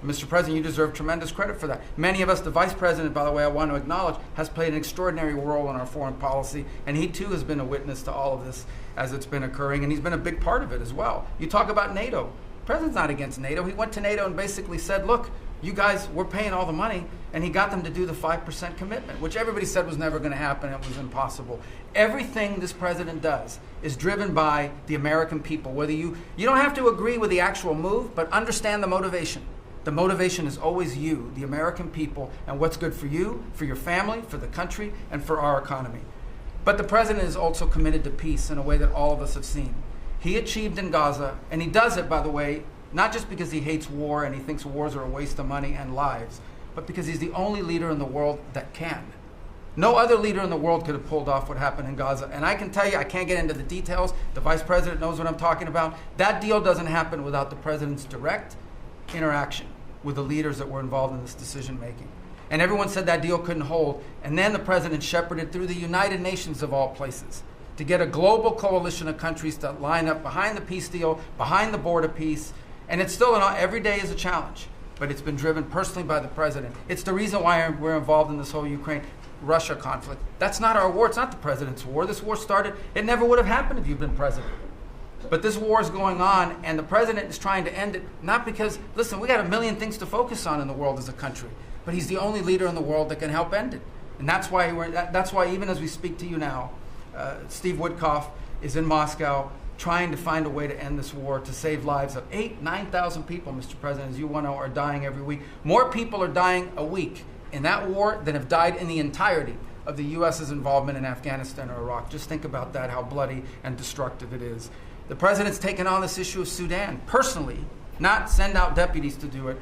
Mr. President, you deserve tremendous credit for that. Many of us, the Vice President, by the way, I want to acknowledge, has played an extraordinary role in our foreign policy, and he too has been a witness to all of this as it's been occurring, and he's been a big part of it as well. You talk about NATO. The president's not against NATO. He went to NATO and basically said, look, you guys, we're paying all the money, and he got them to do the 5% commitment, which everybody said was never going to happen. It was impossible. Everything this president does is driven by the American people. Whether you don't have to agree with the actual move, but understand the motivation. The motivation is always you, the American people, and what's good for you, for your family, for the country, and for our economy. But the president is also committed to peace in a way that all of us have seen. He achieved in Gaza, and he does it, by the way, not just because he hates war and he thinks wars are a waste of money and lives, but because he's the only leader in the world that can. No other leader in the world could have pulled off what happened in Gaza. And I can tell you, I can't get into the details. The vice president knows what I'm talking about. That deal doesn't happen without the president's direct interaction with the leaders that were involved in this decision making. And everyone said that deal couldn't hold. And then the president shepherded through the United Nations of all places to get a global coalition of countries to line up behind the peace deal, behind the border peace. And it's still, every day is a challenge, but it's been driven personally by the president. It's the reason why we're involved in this whole Ukraine-Russia conflict. That's not our war. It's not the president's war. This war started, it never would have happened if you'd been president. But this war is going on, and the president is trying to end it, not because, listen, we got a million things to focus on in the world as a country, but he's the only leader in the world that can help end it. And that's why even as we speak to you now, Steve Witkoff is in Moscow trying to find a way to end this war, to save lives of 9,000 people, Mr. President, as you want to know, are dying every week. More people are dying a week in that war than have died in the entirety of the U.S.'s involvement in Afghanistan or Iraq. Just think about that, how bloody and destructive it is. The president's taken on this issue of Sudan personally, not send out deputies to do it.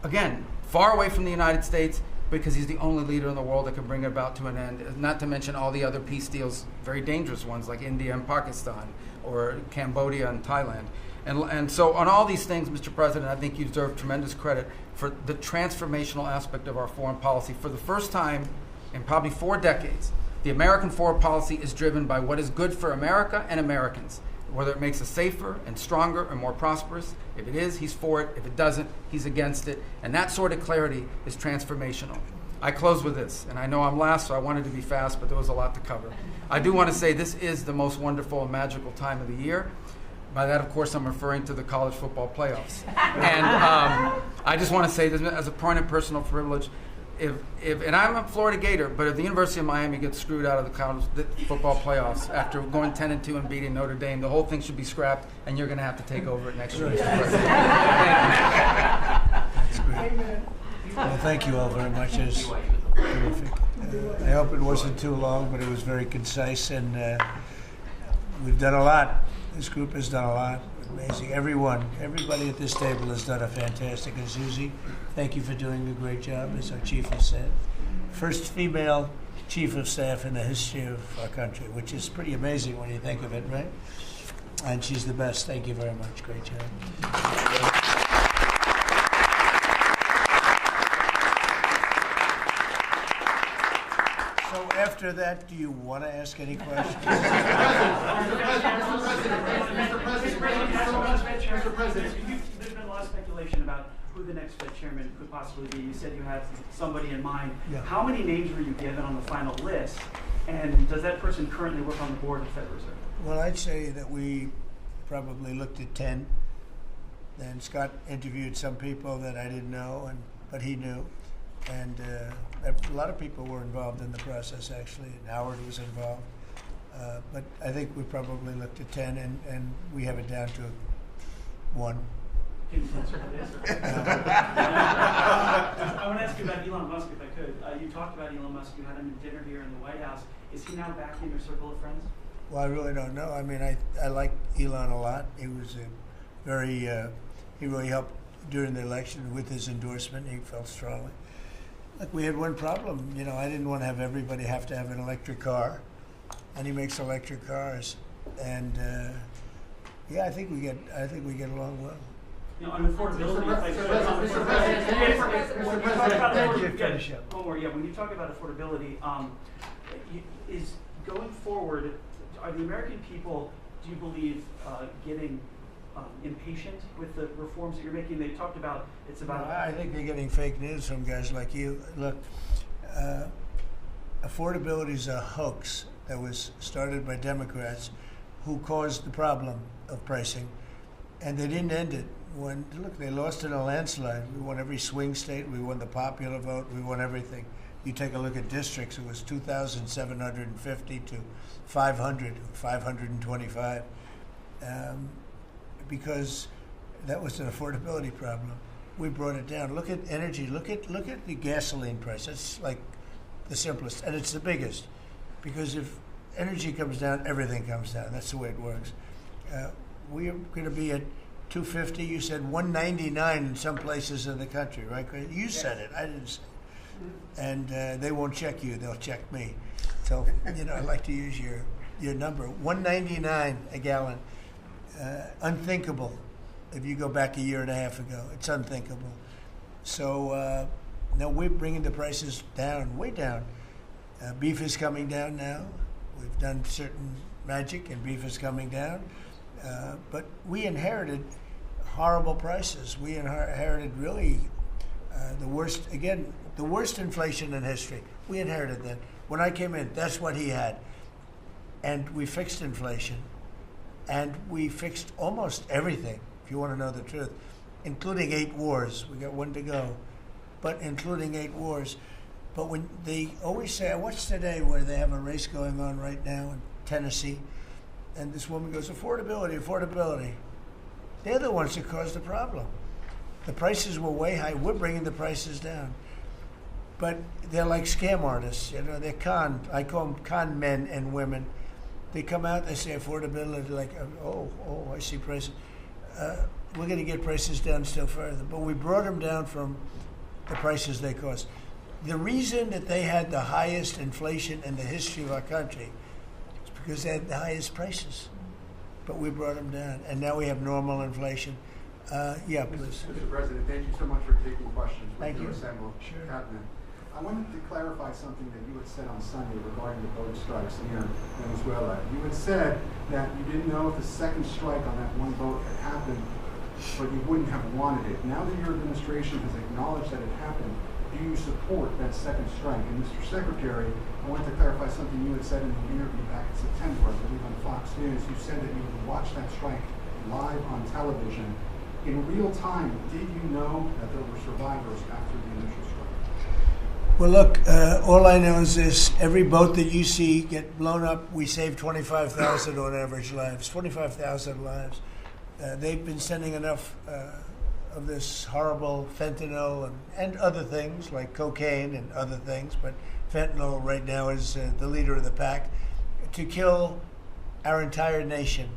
Again, far away from the United States, because he's the only leader in the world that can bring it about to an end, not to mention all the other peace deals, very dangerous ones like India and Pakistan, or Cambodia and Thailand. And so on all these things, Mr. President, I think you deserve tremendous credit for the transformational aspect of our foreign policy. For the first time in probably 4 decades, the American foreign policy is driven by what is good for America and Americans, whether it makes us safer and stronger and more prosperous. If it is, he's for it. If it doesn't, he's against it. And that sort of clarity is transformational. I close with this, and I know I'm last, so I wanted to be fast, but there was a lot to cover. I do want to say this is the most wonderful and magical time of the year. By that, of course, I'm referring to the college football playoffs. And I just want to say this as a point of personal privilege. And I'm a Florida Gator, but if the University of Miami gets screwed out of the college football playoffs after going 10-2 and beating Notre Dame, the whole thing should be scrapped, and you're going to have to take over it next year, Mr. President.
That's great. Well, thank you all very much. It was terrific. I hope it wasn't too long, but it was very concise, and we've done a lot. This group has done a lot. Amazing. Everybody at this table has done a fantastic. And Susie, thank you for doing a great job as our Chief of Staff. First female Chief of Staff in the history of our country, which is pretty amazing when you think of it, right? And she's the best. Thank you very much. Great job. So after that, do you want to ask any questions?
Mr. President, there's been a lot of speculation about who the next Fed chairman could possibly be. You said you had somebody in mind.
Yeah.
How many names were you given on the final list? And does that person currently work on the board of the Federal Reserve?
Well, I'd say that we probably looked at 10. Then Scott interviewed some people that I didn't know, but he knew. And a lot of people were involved in the process, actually, and Howard was involved. But I think we probably looked at 10, and we have it down to 1.
Can you answer that? I want to ask you about Elon Musk, if I could. You talked about Elon Musk. You had him in dinner here in the White House. Is he now back in your circle of friends?
Well, I really don't know. I mean, I like Elon a lot. He was a very, he really helped during the election with his endorsement. He felt strongly. Look, we had one problem. You know, I didn't want to have everybody have to have an electric car, and he makes electric cars. And yeah, I think we get along well.
You know, on affordability, when you talk about affordability, is going forward, are the American people, do you believe, getting impatient with the reforms that you're making? They talked about it's about.
I think they're getting fake news from guys like you. Look, affordability is a hoax that was started by Democrats who caused the problem of pricing, and they didn't end it. Look, they lost in a landslide. We won every swing state. We won the popular vote. We won everything. You take a look at districts, it was 2,750 to 525, because that was an affordability problem. We brought it down. Look at energy. Look at the gasoline price. It's like the simplest, and it's the biggest, because if energy comes down, everything comes down. That's the way it works. We are going to be at 250. You said 199 in some places in the country, right? You said it. I didn't say it. And they won't check you; they'll check me. So I like to use your number. 199 a gallon. Unthinkable. If you go back a year and a half ago, it's unthinkable. So now we're bringing the prices down, way down. Beef is coming down now. We've done certain magic, and beef is coming down. But we inherited horrible prices. We inherited really the worst inflation in history. We inherited that. When I came in, that's what he had. And we fixed inflation. And we fixed almost everything, if you want to know the truth, including 8 wars. We got 1 to go, but including 8 wars. But when they always say, I watched today where they have a race going on right now in Tennessee, and this woman goes, affordability. They're the ones that caused the problem. The prices were way high. We're bringing the prices down. But they're like scam artists. They're I call them con men and women. They come out, they say affordability, like, oh, I see prices. We're going to get prices down still further. But we brought them down from the prices they cost. The reason that they had the highest inflation in the history of our country is because they had the highest prices. But we brought them down, and now we have normal inflation. Yeah, please.
Mr. President, thank you so much for taking questions.
Thank you.
Assembled
Sure.
Cabinet. I wanted to clarify something that you had said on Sunday regarding the boat strikes near Venezuela. You had said that you didn't know if the second strike on that one boat had happened, but you wouldn't have wanted it. Now that your administration has acknowledged that it happened, do you support that second strike? And Mr. Secretary, I wanted to clarify something you had said in the interview back in September, I believe on Fox News. You said that you would watch that strike live on television. In real time, did you know that there were survivors after the initial strike?
Well, look, all I know is this. Every boat that you see get blown up, we save 25,000 on average lives, 25,000 lives. They've been sending enough of this horrible fentanyl and other things like cocaine and other things, but fentanyl right now is the leader of the pack, to kill our entire nation.